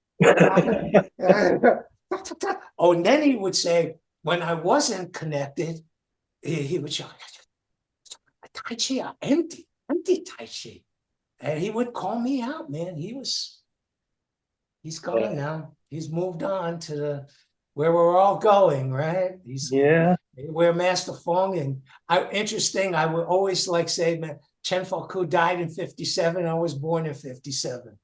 Oh, and then he would say, when I wasn't connected, he would say, Tai Chi are empty Tai Chi. And he would call me out, man. He's gone now. He's moved on to where we're all going, right? Yeah. We're Master Fong. And interesting, I would always say, man, Chen Falku died in 57. I was born in 57.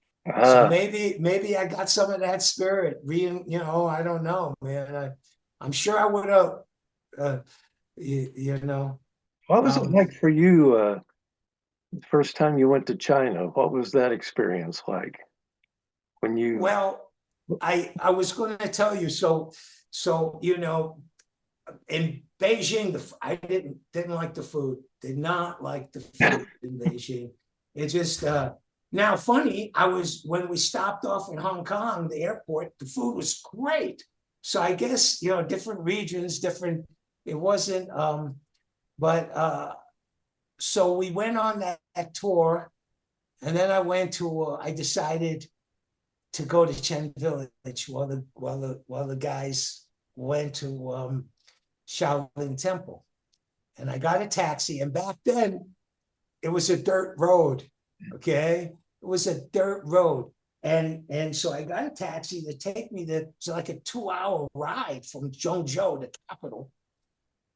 So maybe I got some of that spirit. I don't know, man. I'm sure I would have, What was it like for you the first time you went to China? What was that experience like when you? Well, I was going to tell you. So in Beijing, I didn't like the food. Did not like the food in Beijing. It just now funny. When we stopped off in Hong Kong, the airport, the food was great. So I guess different regions, different. It wasn't. But so we went on that tour, and then I decided to go to Chen Village while the guys went to Shaolin Temple. And I got a taxi, and back then it was a dirt road. Okay, it was a dirt road, and so I got a taxi to take me to. It's like a 2-hour ride from Zhengzhou, the capital.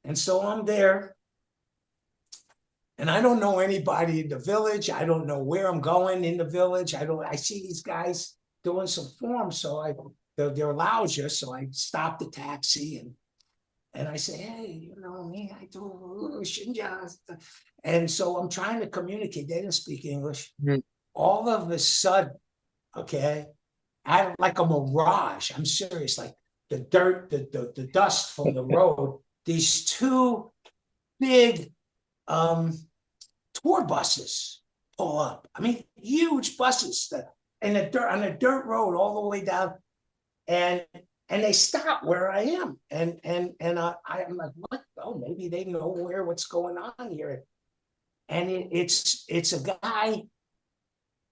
And so I'm there, and I don't know anybody in the village. I don't know where I'm going in the village. I see these guys doing some forms, so they're Laoja, so I stopped the taxi and I say, hey, me, I do Xinjiang. And so I'm trying to communicate. They didn't speak English. Mm-hmm. All of a sudden, okay, like a mirage. I'm serious. Like the dirt, the dust from the road. These two big tour buses pull up. I mean, huge buses on a dirt road all the way down, and they stop where I am, and I'm like, what? Oh, maybe they know what's going on here, and it's a guy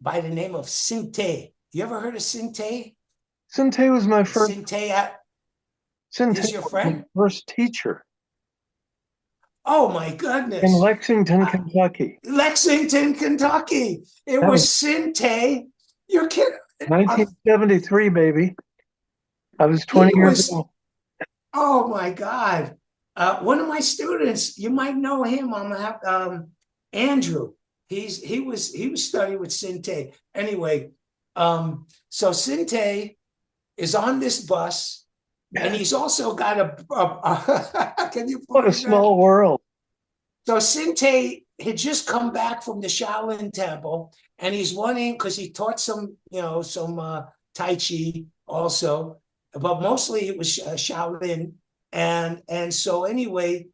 by the name of Sinte. You ever heard of Sinte? Sinte was my first. Sinte is your friend? My first teacher. Oh my goodness! In Lexington, Kentucky. Lexington, Kentucky. It was Sinte. You're kidding? 1973, baby. I was 20 years old. Oh my God! One of my students, you might know him. Andrew. He was studying with Sinte. Anyway, so Sinte is on this bus, and he's also got a can you? What a small world. So Sinte had just come back from the Shaolin Temple, and he's wanting, because he taught some Tai Chi also, but mostly it was Shaolin. And so anyway,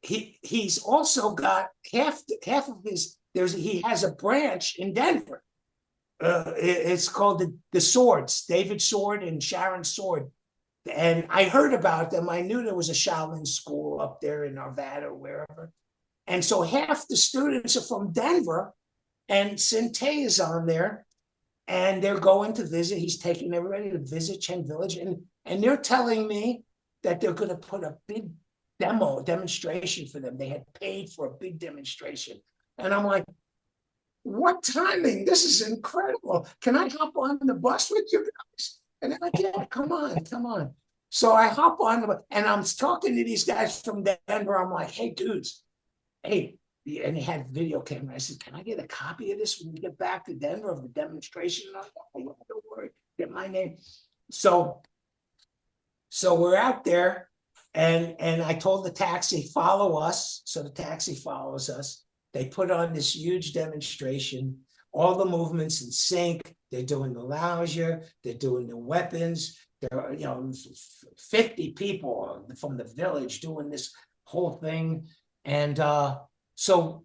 he's also got half of his, he has a branch in Denver. It's called the Swords, David Sword and Sharon Sword. And I heard about them. I knew there was a Shaolin school up there in Arvada or wherever. And so half the students are from Denver, and Sinte is on there, and they're going to visit. He's taking everybody to visit Chen Village, and they're telling me that they're going to put a big demonstration for them. They had paid for a big demonstration. And I'm like, what timing? This is incredible. Can I hop on the bus with you guys? And they're like, yeah, come on. So I hop on the bus, and I'm talking to these guys from Denver. I'm like, hey, dudes, hey, and he had video camera. I said, can I get a copy of this when we get back to Denver of the demonstration? And I'm like, oh, don't worry, get my name. So we're out there, and I told the taxi, follow us. So the taxi follows us. They put on this huge demonstration, all the movements in sync. They're doing the lounger, they're doing the weapons. There are, 50 people from the village doing this whole thing. And so,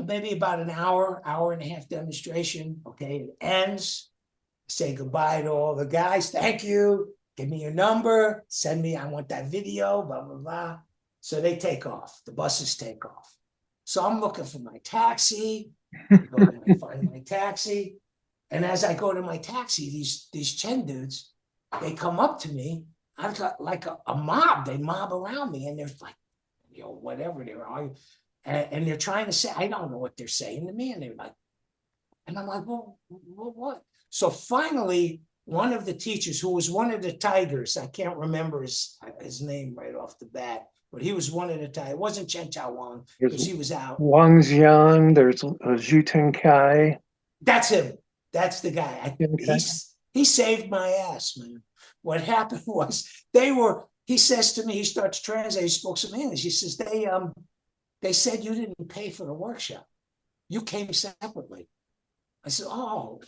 maybe about an hour and a half demonstration. Okay, it ends. Say goodbye to all the guys. Thank you. Give me your number. Send me, I want that video, blah, blah, blah. So they take off. The buses take off. So I'm looking for my taxi. I find my taxi. And as I go to my taxi, these Chen dudes, they come up to me. I've got like a mob. They mob around me, and they're like, whatever they're arguing. And they're trying to say, I don't know what they're saying to me. And they're like, and I'm like, well, what? So finally, one of the teachers, who was one of the tigers, I can't remember his name right off the bat, but he was one of the tigers. It wasn't Chen Chao Wang, because he was out. Wang Xiang, there's Zhu Tenkai. That's him. That's the guy. Okay. He saved my ass, man. What happened was he says to me, he starts translating, he spoke some English. He says, they said you didn't pay for the workshop. You came separately. I said, oh,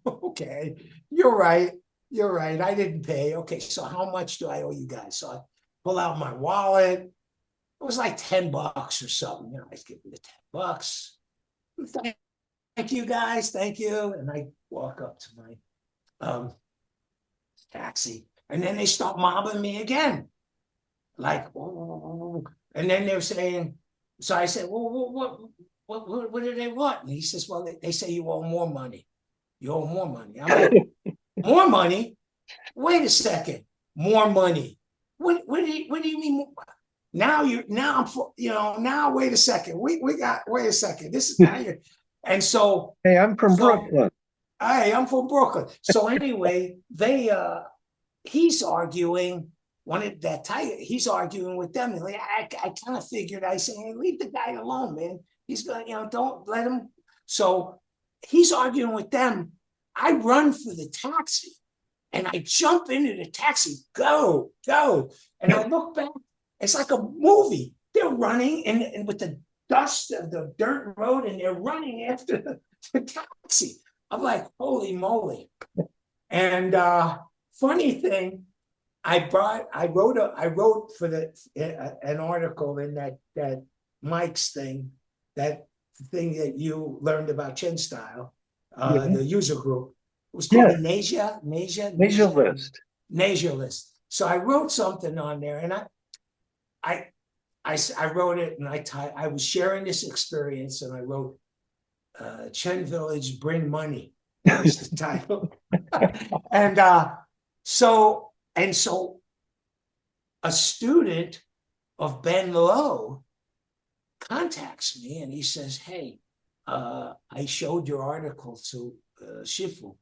okay. You're right. I didn't pay. Okay, so how much do I owe you guys? So I pull out my wallet. It was like $10 or something. I give them the $10. Thank you, guys. Thank you. And I walk up to my taxi. And then they start mobbing me again. Like, oh. And then they're saying, so I said, well, what do they want? And he says, well, they say you owe more money. You owe more money. I'm like, more money? Wait a second. More money. What do you mean? More? Now wait a second. Wait a second. This is now you're, and so. Hey, I'm from Brooklyn. Hey, I'm from Brooklyn. So anyway, he's arguing. He's arguing with them. And I kind of figured, I say, hey, leave the guy alone, man. He's going, don't let him. So he's arguing with them. I run for the taxi, and I jump into the taxi, go. And I look back, it's like a movie. They're running and with the dust of the dirt road, and they're running after the taxi. I'm like, holy moly. And funny thing, I wrote for an article in that Mike's thing, that thing that you learned about Chen style, the user group. It was called the Nasia List. Nasia List. So I wrote something on there, and I wrote it, and I was sharing this experience, and I wrote Chen Village Bring Money. That was the title. And so a student of Ben Lo contacts me, and he says, hey, I showed your article to Shifu,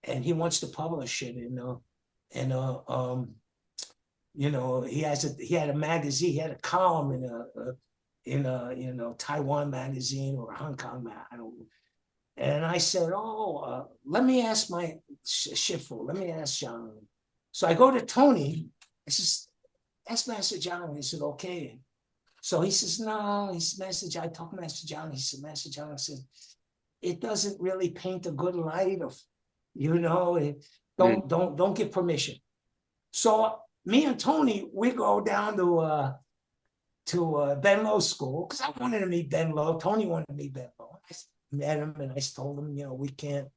and he wants to publish it he had a magazine, he had a column in a Taiwan magazine or a Hong Kong I don't know. And I said, let me ask my Shifu, let me ask John. So I go to Tony. I says, ask Master John. He said, okay. So he says, no. He said, I talked to Master John. He said, Master John said, it doesn't really paint a good light of, don't give permission. So me and Tony, we go down to Ben Lowe school because I wanted to meet Ben Lowe. Tony wanted to meet Ben Lowe. I met him and I told him, we can't.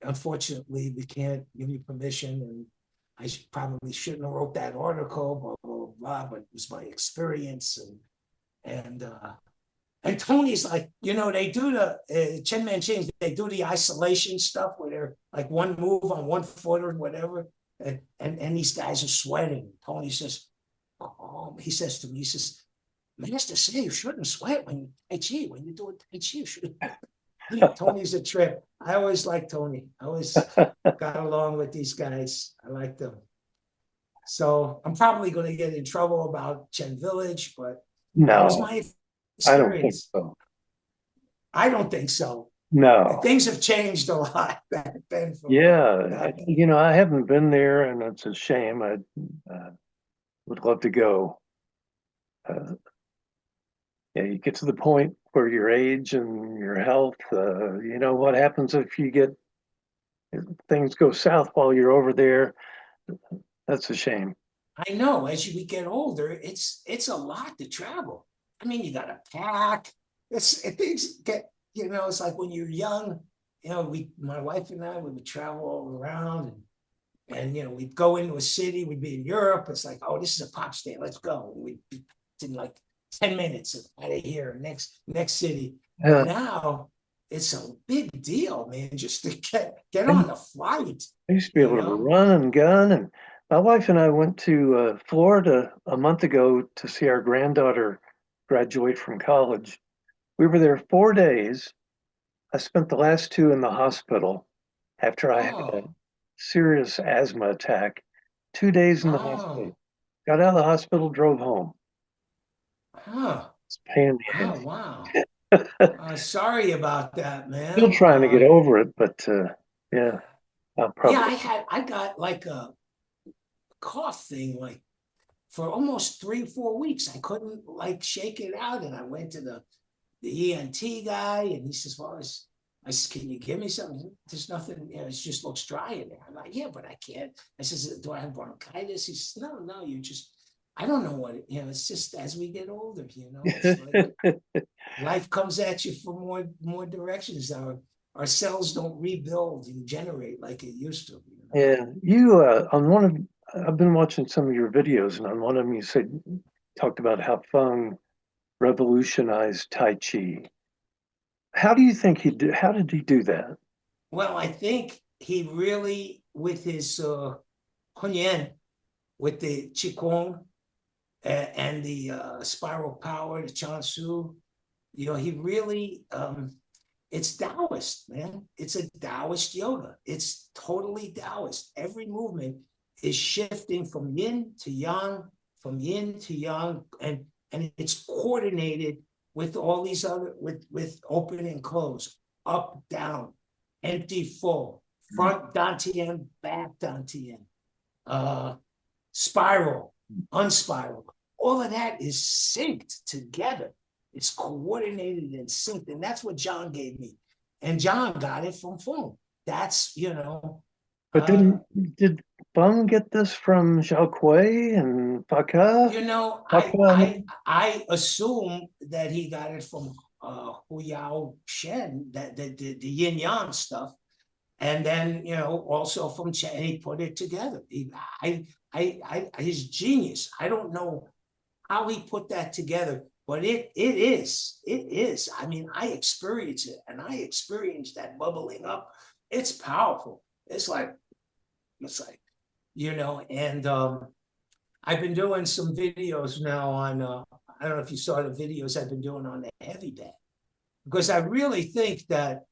Unfortunately, we can't give you permission, and I probably shouldn't have wrote that article, blah blah blah. But it was my experience, and Tony's like, they do the Chen Man Change, they do the isolation stuff where they're like one move on one foot or whatever, and these guys are sweating. Tony says, he says to me, he says, Master say you shouldn't sweat when you Tai Chi. When you do Tai Chi, you should. Tony's a trip. I always liked Tony. I always got along with these guys. I like them. So I'm probably going to get in trouble about Chen Village, but that was No, my I don't think experience. so. I don't think so. No. Things have changed a lot back then. Yeah, I haven't been there, and it's a shame. I would love to go. Yeah, you get to the point where your age and your health, what happens if things go south while you're over there? That's a shame. I know. As we get older, it's a lot to travel. I mean, you got to pack. Things get. It's like when you're young. My wife and I, we would travel all around, and we'd go into a city. We'd be in Europe. It's like, oh, this is a pop stand. Let's go. We'd be in like 10 minutes out of here. Next city. Yeah. Now it's a big deal, man. Just to get on the flight. I used to be able to run and gun, and my wife and I went to Florida a month ago to see our granddaughter graduate from college. We were there 4 days. I spent the last 2 in the hospital after I had a serious asthma attack. 2 days in the hospital. Got out of the hospital, drove home. It's a pain in the ass. Wow. Sorry about that, man. Still trying to get over it, but yeah. I got like a cough thing like for almost 3-4 weeks. I couldn't like shake it out, and I went to the ENT guy, and he says, "Well, I said, can you give me something? There's nothing. It just looks dry in there." I'm like, "Yeah, but I can't." I says, "Do I have bronchitis?" He says, "No, you just." I don't know what it's just as we get older, it's like life comes at you from more directions. Our cells don't rebuild and generate like it used to. Yeah, I've been watching some of your videos, and on one of them you talked about how Feng revolutionized Tai Chi. How do you think how did he do that? Well, I think he really, with his Hunyan, with the Qigong, and the spiral power, the Chansu, he really, it's Taoist, man. It's a Taoist yoga. It's totally Taoist. Every movement is shifting from yin to yang, and it's coordinated with all these other, with open and close, up, down, empty, full, front dantian, back dantian, spiral, unspiral. All of that is synced together. It's coordinated and synced. And that's what John gave me. And John got it from Feng. That's, But did Feng get this from Zhao Kui and Becker? I assume that he got it from Hu Yao Chen, that the yin yang stuff. And then, also from Chen, he put it together. His genius. I don't know how he put that together, but it is. I mean, I experience it, and I experienced that bubbling up. It's powerful. It's like, and I've been doing some videos now on, I don't know if you saw the videos I've been doing on the heavy bag, because I really think that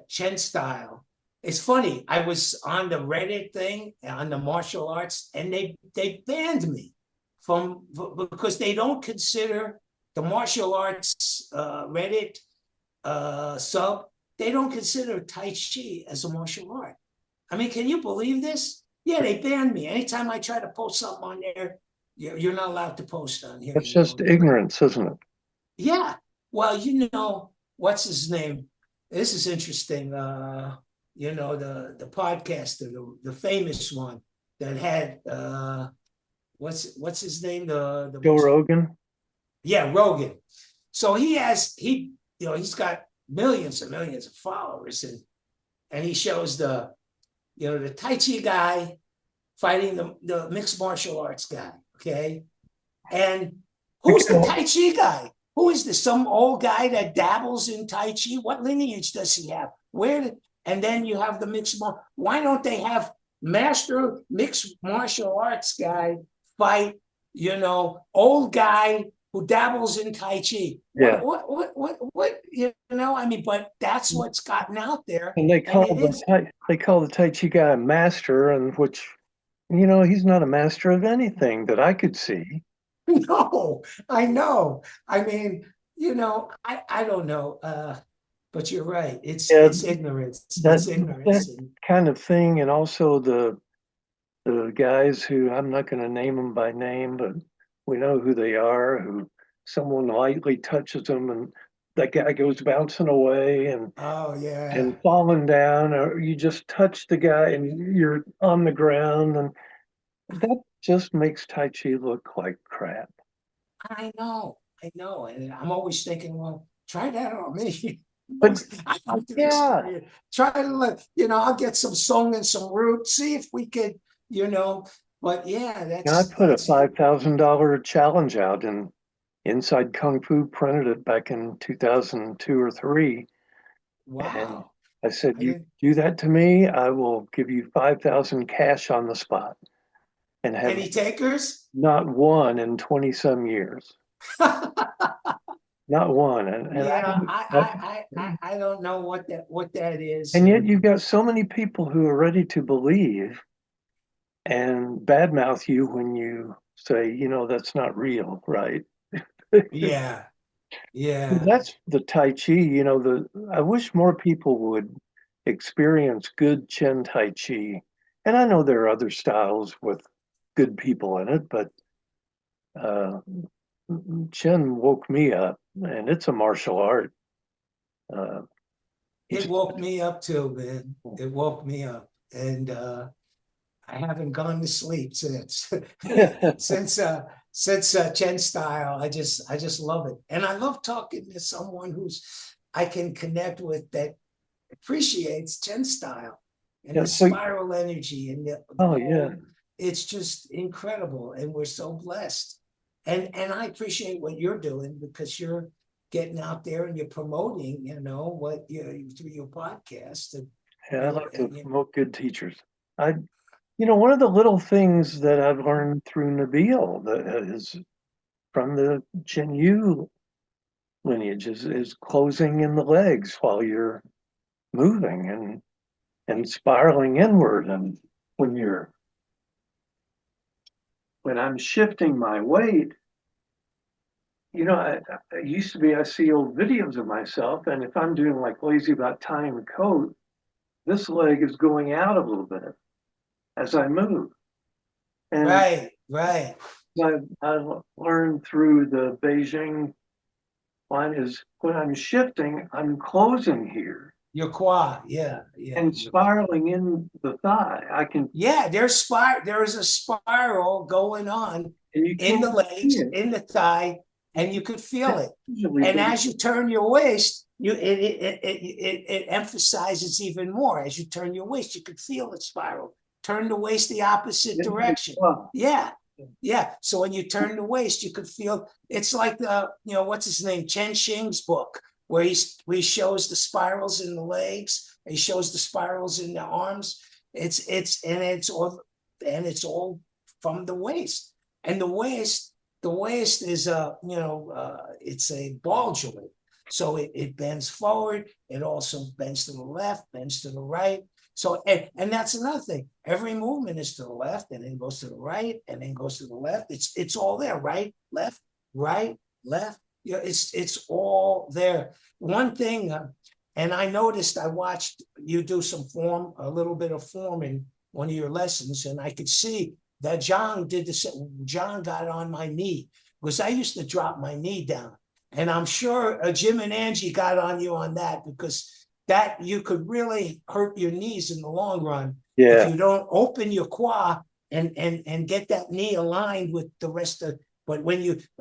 Chen style. It's funny. I was on the Reddit thing on the martial arts, and they banned me because they don't consider the martial arts Reddit sub. They don't consider Tai Chi as a martial art. I mean, can you believe this? Yeah, they banned me. Anytime I try to post something on there, you're not allowed to post on here. It's just ignorance, isn't it? Yeah. Well, what's his name? This is interesting. The podcaster, the famous one that had what's his name? The Joe most, Rogan. yeah, Rogan. So he's got millions and millions of followers, and he shows the Tai Chi guy fighting the mixed martial arts guy. Okay. And who's the Tai Chi guy? Who is this? Some old guy that dabbles in Tai Chi? What lineage does he have? And then you have the why don't they have master mixed martial arts guy fight, old guy who dabbles in Tai Chi? Yeah. I mean, but that's what's gotten out there. And they call it is they call the Tai Chi guy a master, and which, he's not a master of anything that I could see. No, I know. I mean, I don't know. But you're right. It's ignorance. It's ignorance. That kind of thing, and also the guys who, I'm not going to name them by name, but we know who they are, who someone lightly touches them and that guy goes bouncing away and oh yeah, and falling down, or you just touch the guy and you're on the ground, and that just makes Tai Chi look like crap. I know, and I'm always thinking, well, try that on me. But I like to yeah, try to I'll get some song and some root, see if we could, But yeah, I put a $5,000 challenge out in Inside Kung Fu, printed it back in 2002 or three. Wow. And I said, you do that to me, I will give you 5,000 cash on the spot. And have any takers? Not one in 20 some years. Not one. And yeah, I don't know what that is. And yet you've got so many people who are ready to believe and badmouth you when you say, that's not real, right? Yeah. That's the Tai Chi, I wish more people would experience good Chen Tai Chi. And I know there are other styles with good people in it, but Chen woke me up, and it's a martial art. It woke me up too, man. It woke me up, and I haven't gone to sleep since since Chen style. I just love it, and I love talking to someone I can connect with, that appreciates Chen style and the spiral energy and it's just incredible, and we're so blessed. And I appreciate what you're doing, because you're getting out there and you're promoting, what through your podcast. I like to promote good teachers. One of the little things that I've learned through Nabil that is from the Chen Yu lineage is closing in the legs while you're moving and spiraling inward. And when I'm shifting my weight, I used to be, I see old videos of myself, and if I'm doing like lazy about tying the coat, this leg is going out a little bit as I move. And right. I learned through the Beijing line is when I'm shifting, I'm closing here. Your quad, yeah. And spiraling in the thigh. I can. Yeah, there is a spiral going on in the legs, in the thigh, and you could feel it. And as you turn your waist, it emphasizes even more. As you turn your waist, you could feel it spiral. Turn the waist the opposite direction. Yeah. So when you turn the waist, you could feel it's like what's his name? Chen Xing's book, where he shows the spirals in the legs, he shows the spirals in the arms. It's all from the waist. And the waist is it's a ball joint. So it bends forward, it also bends to the left, bends to the right. So, and that's another thing. Every movement is to the left, and then goes to the right, and then goes to the left. It's all there, right, left. It's all there. One thing, and I noticed, I watched you do a little bit of form in one of your lessons, and I could see that John did the same. John got on my knee, because I used to drop my knee down, and I'm sure Jim and Angie got on you on that, because that you could really hurt your knees in the long run if you don't open your quad and get that knee aligned with the rest of. But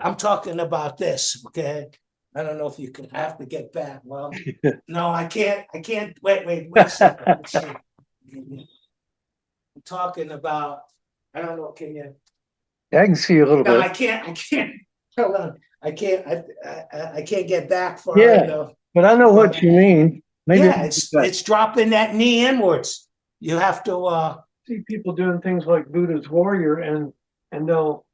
I'm talking about this, okay? I don't know if you can have to get back. Well, no, I can't. Wait a second. Let's see. I'm talking about. I don't know. Can you? I can see a little No, bit. I can't. Hold on. I can't. I can't get back far Yeah, enough. but I know what you mean. Maybe Yeah, it's dropping that knee inwards. You have to. see people doing things like Buddha's warrior, and they'll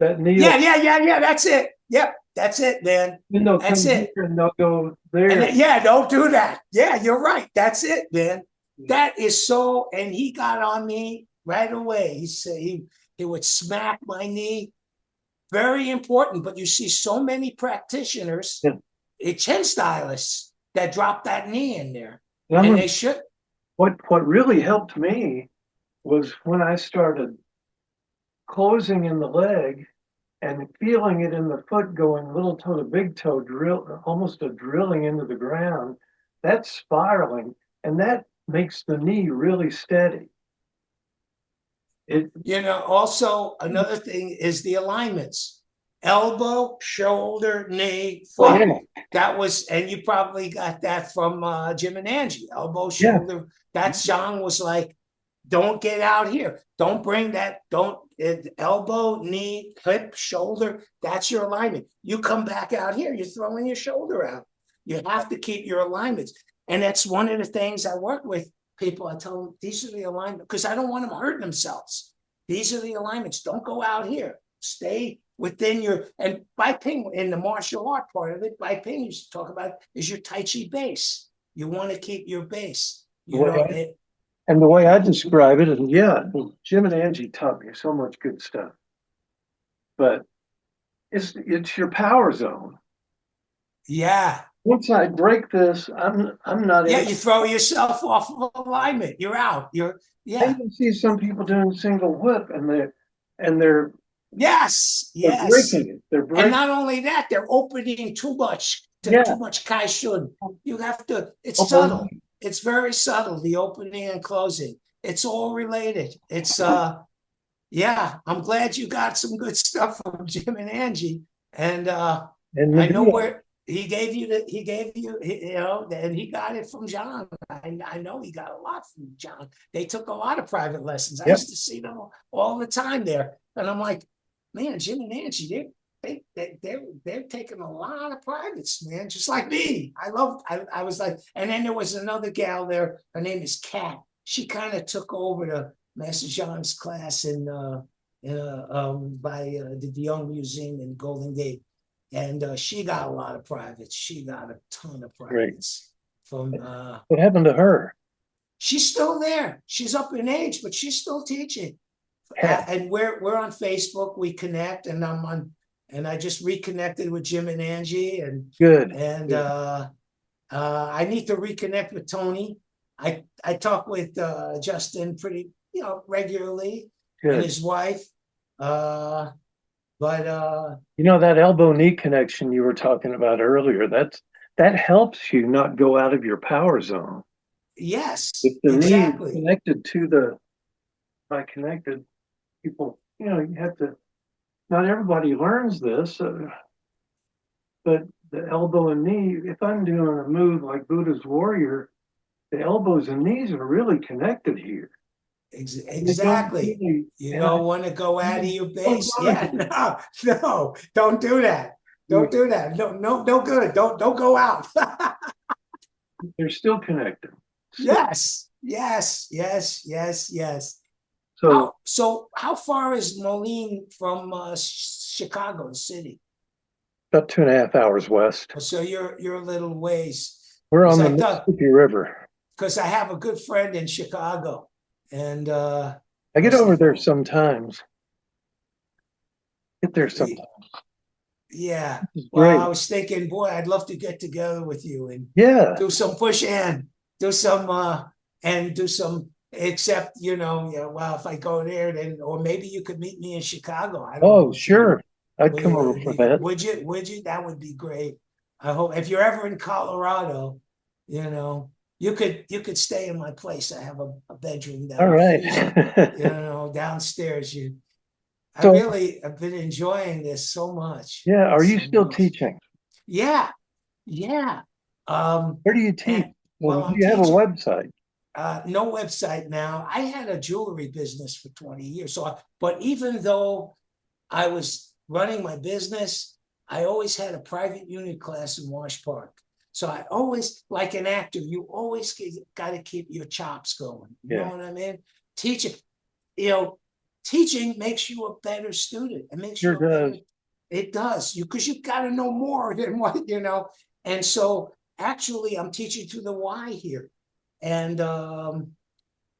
that knee. Yeah. That's it. Yep, that's it, man. Then they'll That's come it. here and they'll go there. And yeah, don't do that. Yeah, you're right. That's it, man. That is so. And he got on me right away. He said he would smack my knee. Very important. But you see so many practitioners, Chen stylists, that drop that knee in there, and they should. What really helped me was when I started closing in the leg and feeling it in the foot, going little toe to big toe, almost a drilling into the ground. That's spiraling, and that makes the knee really steady. Also another thing is the alignments: elbow, shoulder, knee, foot. Yeah. That was, and you probably got that from Jim and Angie. Elbow, shoulder. Yeah. That Zhang was like, don't get out here. Don't bring that. Elbow, knee, hip, shoulder. That's your alignment. You come back out here, you're throwing your shoulder out. You have to keep your alignments. And that's one of the things I work with people. I tell them, these are the alignments, because I don't want them hurting themselves. These are the alignments. Don't go out here. Stay within your, and Bai Ping, in the martial art part of it, Bai Ping used to talk about, is your Tai Chi base. You want to keep your base. And the way I describe it, and Jim and Angie taught me so much good stuff. But it's your power zone. Yeah. Once I break this, I'm not. Yeah, you throw yourself off of alignment. You're out. I even see some people doing single whip, and they're yes. breaking it. They're breaking. And not only that, they're opening too much kai shun. You have to. It's subtle. It's very subtle, the opening and closing. It's all related. It's I'm glad you got some good stuff from Jim and Angie. And I know where he gave you, and he got it from John. I know he got a lot from John. They took a lot of private lessons. I used to see them all the time there. And I'm like, man, Jim and Angie, they're taking a lot of privates, man, just like me. I was like, and then there was another gal there. Her name is Kat. She kind of took over the Master John's class by the Young Museum in Golden Gate, and she got a lot of privates. She got a ton of privates. From what happened to her? She's still there. She's up in age, but she's still teaching. And we're on Facebook. We connect, and I'm on. And I just reconnected with Jim and Angie, and good. And I need to reconnect with Tony. I talk with Justin pretty regularly, and his wife. But that elbow knee connection you were talking about earlier, that helps you not go out of your power zone. Yes, if the knee connected to by connected people, you have to. Not everybody learns this, but the elbow and knee, if I'm doing a move like Buddha's warrior, the elbows and knees are really connected here. Exactly. You don't want to go out of your base. No, don't do that. Don't do that. No good. Don't go out. They're still connected. Yes. So how far is Moline from Chicago City? About 2.5 hours west. So you're a little ways. We're on the Mississippi River. Because I have a good friend in Chicago, and I get over there sometimes. Yeah. Well, I was thinking, boy, I'd love to get together with you and do some push in, do some. Except, well, if I go there, then, or maybe you could meet me in Chicago. I don't know. Sure. I'd come over for that. Would you? That would be great. I hope if you're ever in Colorado, you could stay in my place. I have a bedroom All down, right. downstairs. So, I've been enjoying this so much. yeah, are you So still much. teaching? Yeah, yeah. Where do you teach? And Well, well, do I'm you have a teaching. website? No website now. I had a jewelry business for 20 years. But even though I was running my business, I always had a private unit class in Wash Park. So I always, like an actor, you always got to keep your chops going. You know what I mean? Teaching, teaching makes you a better student. It makes Sure you a better. does. It does. Because you've got to know more than what. And so actually, I'm teaching to the why here, and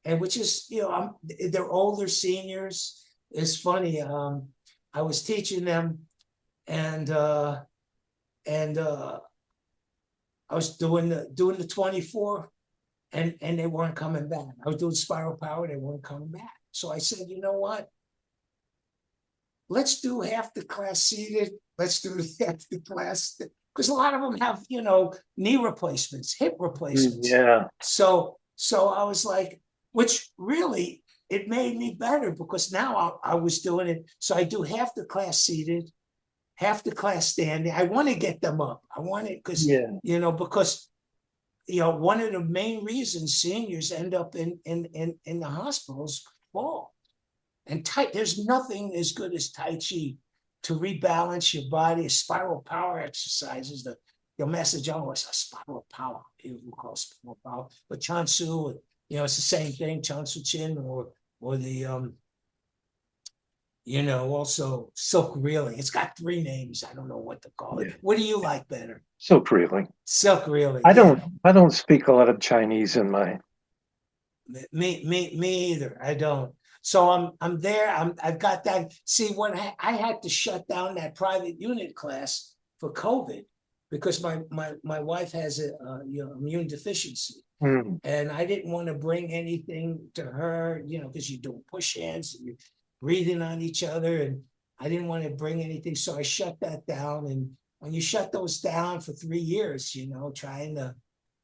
which is, they're older seniors. It's funny. I was teaching them, and I was doing the 24, and they weren't coming back. I was doing spiral power, they weren't coming back. So I said, you know what? Let's do half the class seated. Let's do half the class, because a lot of them have, knee replacements, hip replacements. Yeah. So I was like, which really, it made me better, because now I was doing it. So I do half the class seated, half the class standing. I want to get them up. I want it because, because one of the main reasons seniors end up in the hospitals fall. And there's nothing as good as Tai Chi to rebalance your body. Spiral power exercises, the message always a spiral power. People call spiral power, but Chan Su, it's the same thing. Chan Su Chin, or the also silk reeling. It's got 3 names. I don't know what to call it. What do you like better? Silk reeling. Silk reeling. I don't speak a lot of Chinese in my. Me either. I don't. So I'm there. I've got that. See, when I had to shut down that private unit class for COVID, because my wife has a immune deficiency, and I didn't want to bring anything to her, because you're doing push hands and you're breathing on each other, and I didn't want to bring anything, so I shut that down. And when you shut those down for 3 years, trying to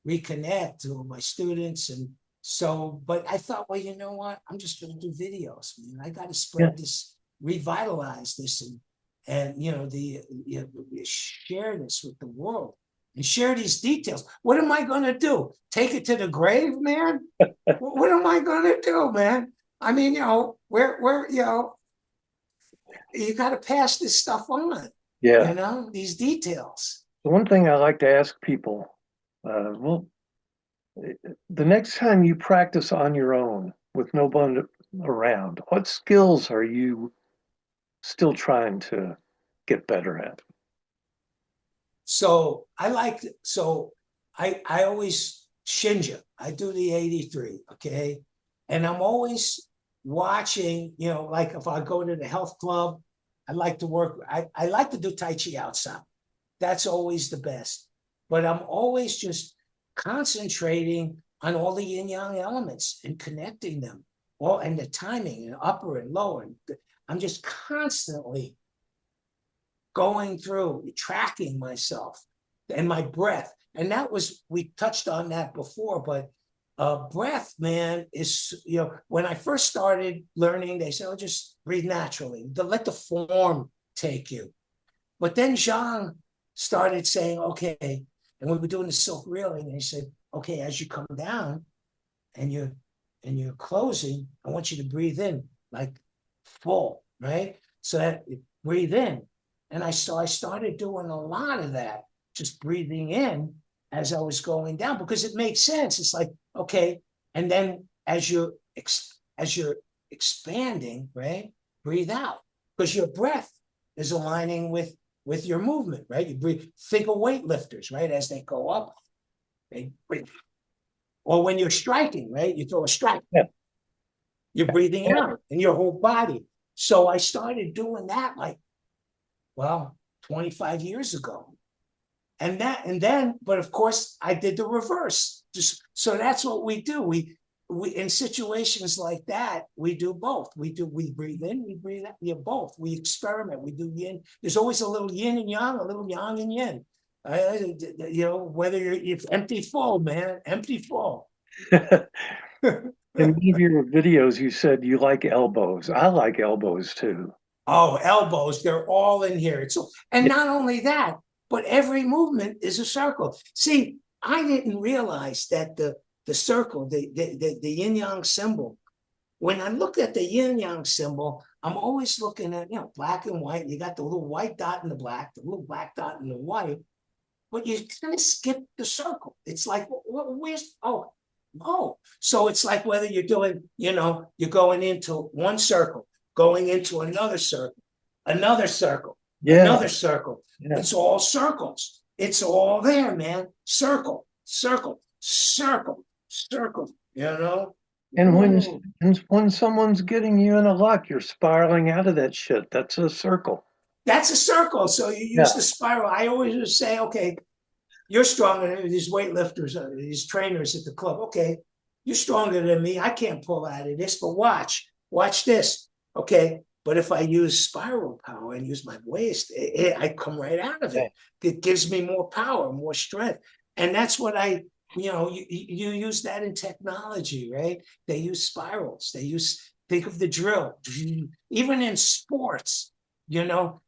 reconnect to my students. And so, but I thought, well, you know what? I'm just going to do videos, man. I got to spread this, revitalize this, and share this with the world and share these details. What am I going to do? Take it to the grave, man? What am I going to do, man? I mean, where you got to pass this stuff on. Yeah. These details. The one thing I like to ask people, well, the next time you practice on your own with no one around, what skills are you still trying to get better at? So I always Shinja. I do the 83, okay? And I'm always watching, like if I go to the health club, I like to work, I like to do Tai Chi outside. That's always the best. But I'm always just concentrating on all the yin yang elements and connecting them, and the timing, and upper and lower. I'm just constantly going through, tracking myself and my breath. And we touched on that before, but breath, man, is, when I first started learning, they said, just breathe naturally. Let the form take you. But then Zhang started saying, okay, and we were doing the silk reeling, and he said, okay, as you come down and you're closing, I want you to breathe in like full, right? So that breathe in. And I started doing a lot of that, just breathing in as I was going down, because it makes sense. It's like, okay, and then as you're expanding, right, breathe out, because your breath is aligning with your movement, right? You breathe. Think of weightlifters, right? As they go up, they breathe. Or when you're striking, right? You throw a strike. Yeah. You're breathing out in your whole body. So I started doing that 25 years ago. But of course I did the reverse. So that's what we do. We in situations like that, we do both. We breathe in, we breathe out. Yeah, both. We experiment. We do yin. There's always a little yin and yang, a little yang and yin. Whether it's empty full, man, empty full. In one of your videos, you said you like elbows. I like elbows too. Oh, elbows, they're all in here. And not only that, but every movement is a circle. See, I didn't realize that the circle, the yin yang symbol. When I look at the yin yang symbol, I'm always looking at black and white. You got the little white dot in the black, the little black dot in the white, but you kind of skip the circle. It's like, where's so it's like whether you're doing, you're going into one circle, going into another circle, another circle, another circle. Yeah. It's all circles. It's all there, man. Circle, circle, circle, circle, And when someone's getting you in a lock, you're spiraling out of that shit. That's a circle. That's a circle. So you use the spiral. I always say, okay, you're stronger than these weightlifters, these trainers at the club. Okay, you're stronger than me. I can't pull out of this, but watch this. Okay, but if I use spiral power and use my waist, I come right out of it. It gives me more power, more strength. And that's what you use that in technology, right? They use spirals. Think of the drill. Even in sports, and from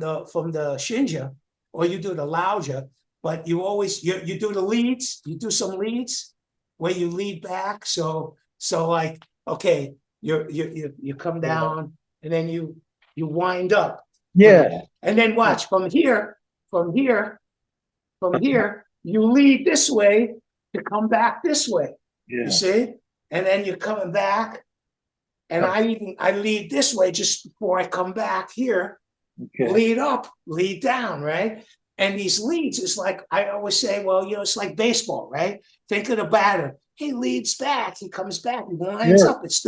the Shinja, or you do the Lauja, but you always you do the leads. You do some leads where you lead back. So like, okay, you come down and then you wind up. Yeah. And then watch from here, you lead this way to come back this way. Yeah. You see? And then you're coming back. And I lead this way just before I come back here. Okay. Lead up, lead down, right? And these leads is like, I always say, well, it's like baseball, right? Think of the batter. He leads back, he comes back, he winds up. It's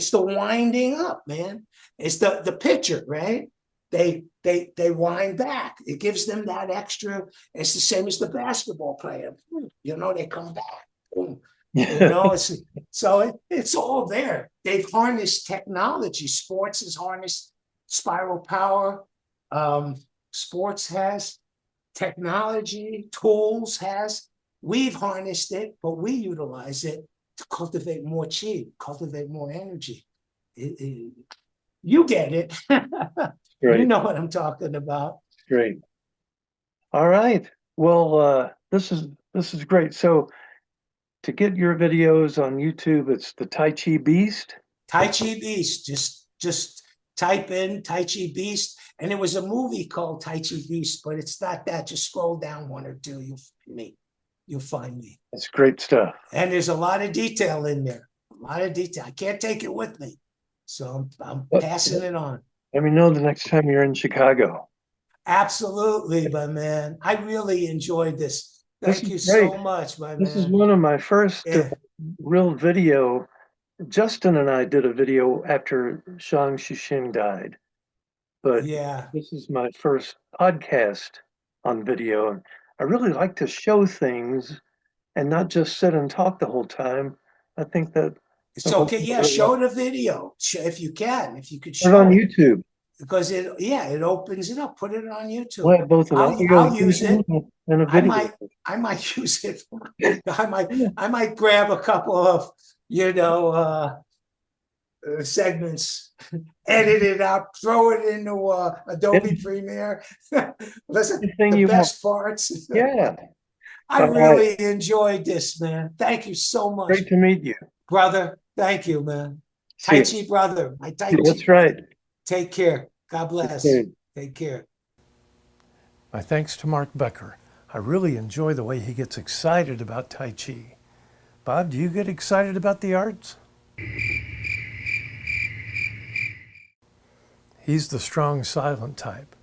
the winding up, man. It's the pitcher, right? They wind back. It gives them that extra. It's the same as the basketball player. They come back. Boom. It's all there. They've harnessed technology. Sports has harnessed spiral power. Sports has technology, tools has. We've harnessed it, but we utilize it to cultivate more chi, cultivate more energy. You get it. Right. You know what I'm talking about. Great. All right. Well, this is great. So to get your videos on YouTube, it's the Tai Chi Beast. Tai Chi Beast. Just type in Tai Chi Beast. And there was a movie called Tai Chi Beast, but it's not that. Just scroll down one or two. You'll find me. That's great stuff. And there's a lot of detail in there. A lot of detail. I can't take it with me. So I'm passing it on. Let me know the next time you're in Chicago. Absolutely, my man. I really enjoyed this. Thank you so much, my man. This is one of my first real video. Justin and I did a video after Shang Shixing died. But this is my first podcast on video. I really like to show things and not just sit and talk the whole time. I think that it's okay. Yeah, show the video if you can. If you could show it on YouTube, because it opens it up. Put it on YouTube. Well, both I'll use it. And a video. I might use it. I might grab a couple of segments, edit it out, throw it into Adobe Premiere. Listen, the best parts. Yeah. I really enjoyed this, man. Thank you so much. Great to meet you. Brother, thank you, man. Tai Chi brother. My Tai Chi. That's right. Take care. God bless. Take care. My thanks to Mark Becker. I really enjoy the way he gets excited about Tai Chi. Bob, do you get excited about the arts? He's the strong, silent type.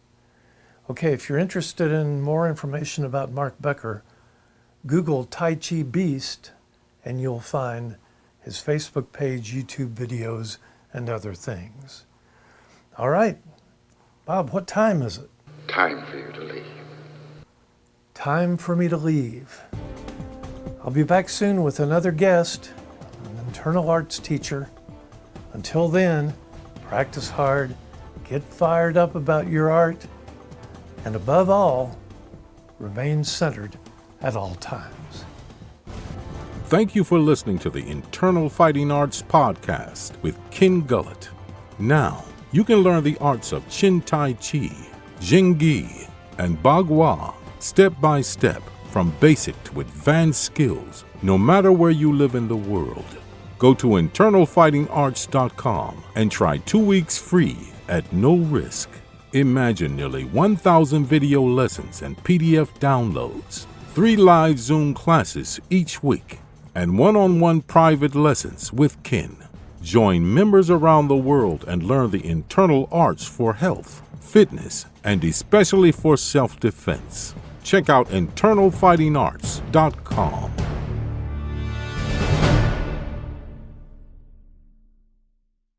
Okay, if you're interested in more information about Mark Becker, Google Tai Chi Beast and you'll find his Facebook page, YouTube videos, and other things. All right, Bob, what time is it? Time for you to leave. Time for me to leave. I'll be back soon with another guest, an internal arts teacher. Until then, practice hard, get fired up about your art, and above all, remain centered at all times. Thank you for listening to the Internal Fighting Arts Podcast with Ken Gullette. Now, you can learn the arts of Chin Tai Chi, Jingyi, and Bagua step by step from basic to advanced skills, no matter where you live in the world. Go to internalfightingarts.com and try 2 weeks free at no risk. Imagine nearly 1,000 video lessons and PDF downloads, 3 live Zoom classes each week, and one-on-one private lessons with Ken. Join members around the world and learn the internal arts for health, fitness, and especially for self-defense. Check out internalfightingarts.com.